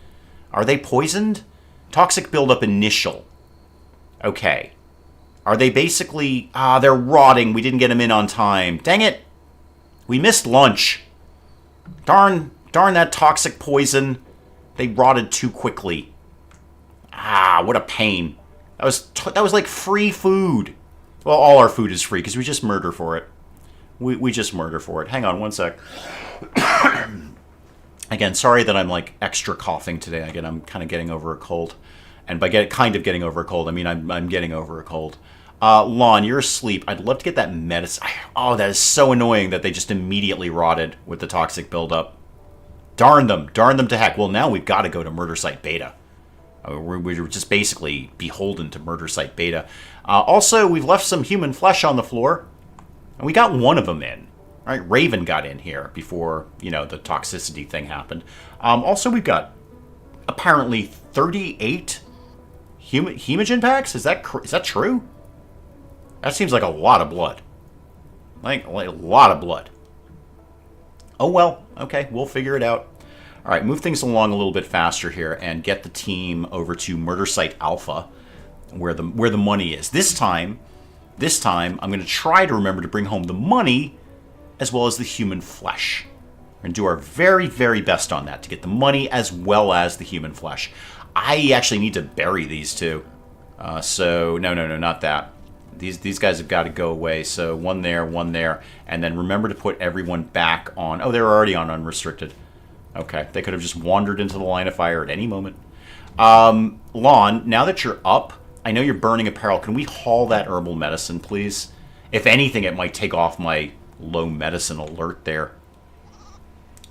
Are they poisoned? Toxic buildup initial. Okay. Are they basically... they're rotting. We didn't get them in on time. Dang it. We missed lunch. Darn that toxic poison. They rotted too quickly. What a pain. That was like free food. Well, all our food is free because we just murder for it. We just murder for it. Hang on one sec. Again, sorry that I'm like extra coughing today. Again, I'm kind of getting over a cold. And by getting over a cold, I mean I'm getting over a cold. Lon, you're asleep. I'd love to get that medicine. Oh, that is so annoying that they just immediately rotted with the toxic buildup. Darn them to heck. Well, now we've got to go to Murder Site Beta. We're just basically beholden to Murder Site Beta. Also, we've left some human flesh on the floor. And we got one of them in. Right? Raven got in here before, the toxicity thing happened. Also, we've got apparently 38 hemogen packs? Is that true? That seems like a lot of blood. Like a lot of blood. Oh, well. Okay, we'll figure it out. All right, move things along a little bit faster here and get the team over to Murder Site Alpha, where the money is. This time, I'm going to try to remember to bring home the money as well as the human flesh. We're going to do our very, very best on that to get the money as well as the human flesh. I actually need to bury these two. So, no, not that. These guys have got to go away. So, one there, and then remember to put everyone back on... Oh, they're already on unrestricted. Okay, they could have just wandered into the line of fire at any moment. Lon, now that you're up, I know you're burning apparel. Can we haul that herbal medicine, please? If anything, it might take off my low medicine alert there.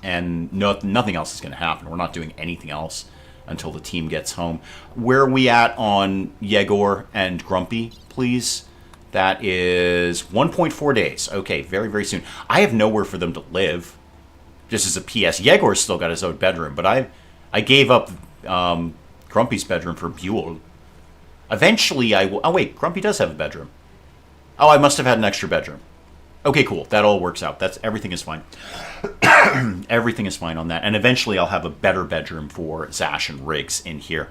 And nothing else is going to happen. We're not doing anything else until the team gets home. Where are we at on Yegor and Grumpy, please? That is 1.4 days. Okay, very, very soon. I have nowhere for them to live. Just as a PS, Yegor's still got his own bedroom, but I gave up Grumpy's bedroom for Buell. Eventually, I will... Oh, wait, Grumpy does have a bedroom. Oh, I must have had an extra bedroom. Okay, cool. That all works out. Everything is fine. Everything is fine on that. And eventually, I'll have a better bedroom for Zash and Riggs in here.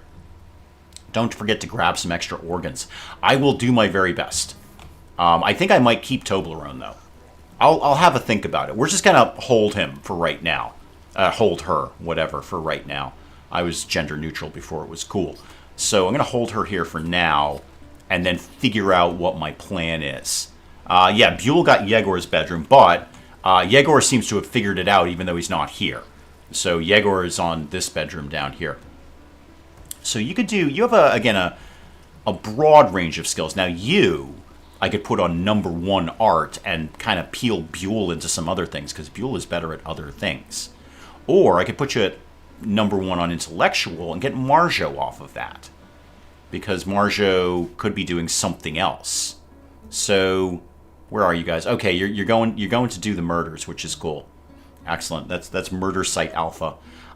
Don't forget to grab some extra organs. I will do my very best. I think I might keep Toblerone, though. I'll have a think about it. We're just going to hold him for right now. Hold her, whatever, for right now. I was gender neutral before it was cool. So I'm going to hold her here for now and then figure out what my plan is. Yeah, Buell got Yegor's bedroom, but Yegor seems to have figured it out even though he's not here. So Yegor is on this bedroom down here. So you have, a broad range of skills. Now I could put on number 1 art and kind of peel Buell into some other things, because Buell is better at other things. Or I could put you at number 1 on intellectual and get Marjo off of that, because Marjo could be doing something else. So where are you guys? Okay, you're going to do the murders, which is cool. Excellent. That's Murder Site Alpha.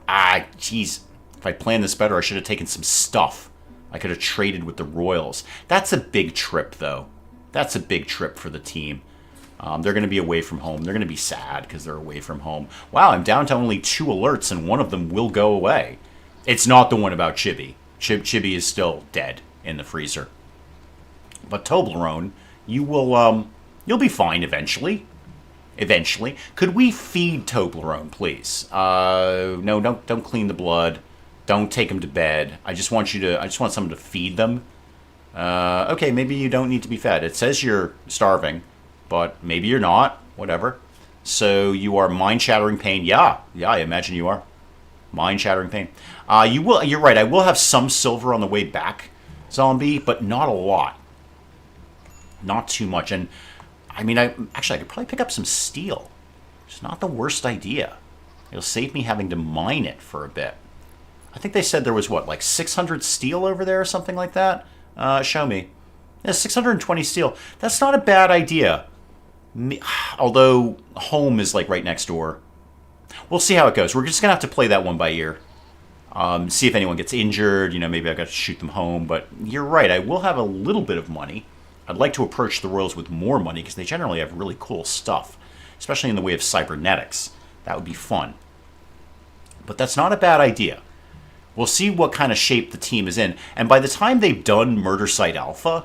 Jeez. If I planned this better, I should have taken some stuff. I could have traded with the Royals. That's a big trip, though. That's a big trip for the team. They're going to be away from home. They're going to be sad because they're away from home. Wow, I'm down to only 2 alerts, and one of them will go away. It's not the one about Chibi. Chibi is still dead in the freezer. But Toblerone, you'll be fine eventually. Eventually. Could we feed Toblerone, please? No, don't clean the blood. Don't take him to bed. I just want someone to feed them. Okay, maybe you don't need to be fed. It says you're starving, but maybe you're not. Whatever. So you are mind-shattering pain. Yeah, I imagine you are. Mind-shattering pain. You're right. I will have some silver on the way back, zombie, but not a lot. Not too much. And I mean, I could probably pick up some steel. It's not the worst idea. It'll save me having to mine it for a bit. I think they said there was, like 600 steel over there or something like that? Show me. Yeah, 620 steel. That's not a bad idea. Although, home is, right next door. We'll see how it goes. We're just going to have to play that one by ear. See if anyone gets injured. You know, maybe I've got to shoot them home. But you're right, I will have a little bit of money. I'd like to approach the royals with more money because they generally have really cool stuff, especially in the way of cybernetics. That would be fun. But that's not a bad idea. We'll see what kind of shape the team is in. And by the time they've done Murder Site Alpha,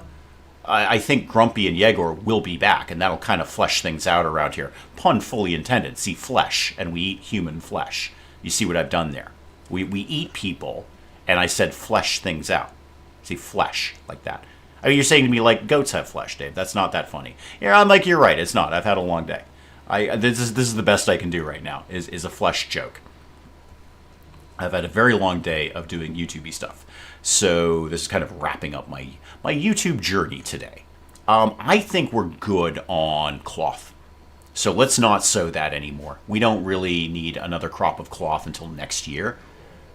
I think Grumpy and Yegor will be back, and that'll kind of flesh things out around here. Pun fully intended. See, flesh, and we eat human flesh. You see what I've done there? We eat people, and I said flesh things out. See, flesh, like that. I mean, you're saying to me, like, goats have flesh, Dave. That's not that funny. Yeah, I'm like, you're right. It's not. I've had a long day. This is the best I can do right now, is a flesh joke. I've had a very long day of doing YouTube-y stuff. So this is kind of wrapping up my YouTube journey today. I think we're good on cloth. So let's not sew that anymore. We don't really need another crop of cloth until next year.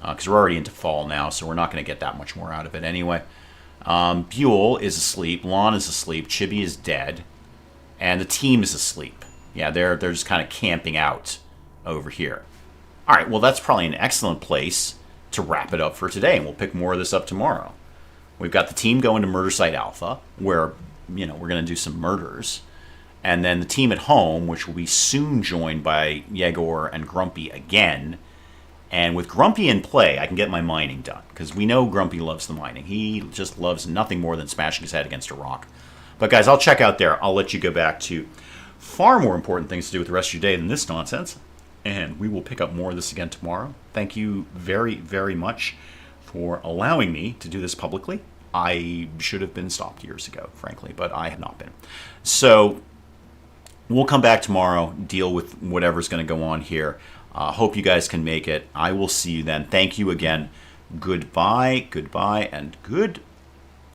Because we're already into fall now, so we're not going to get that much more out of it anyway. Buell is asleep. Lon is asleep. Chibi is dead. And the team is asleep. Yeah, they're just kind of camping out over here. All right, well, that's probably an excellent place to wrap it up for today, and we'll pick more of this up tomorrow. We've got the team going to Murder Site Alpha, where, you know, we're going to do some murders. And then the team at home, which will be soon joined by Yegor and Grumpy again. And with Grumpy in play, I can get my mining done, because we know Grumpy loves the mining. He just loves nothing more than smashing his head against a rock. But guys, I'll check out there. I'll let you go back to far more important things to do with the rest of your day than this nonsense. And we will pick up more of this again tomorrow. Thank you very, very much for allowing me to do this publicly. I should have been stopped years ago, frankly, but I have not been. So we'll come back tomorrow, deal with whatever's going to go on here. Hope you guys can make it. I will see you then. Thank you again. Goodbye, goodbye, and goodbye.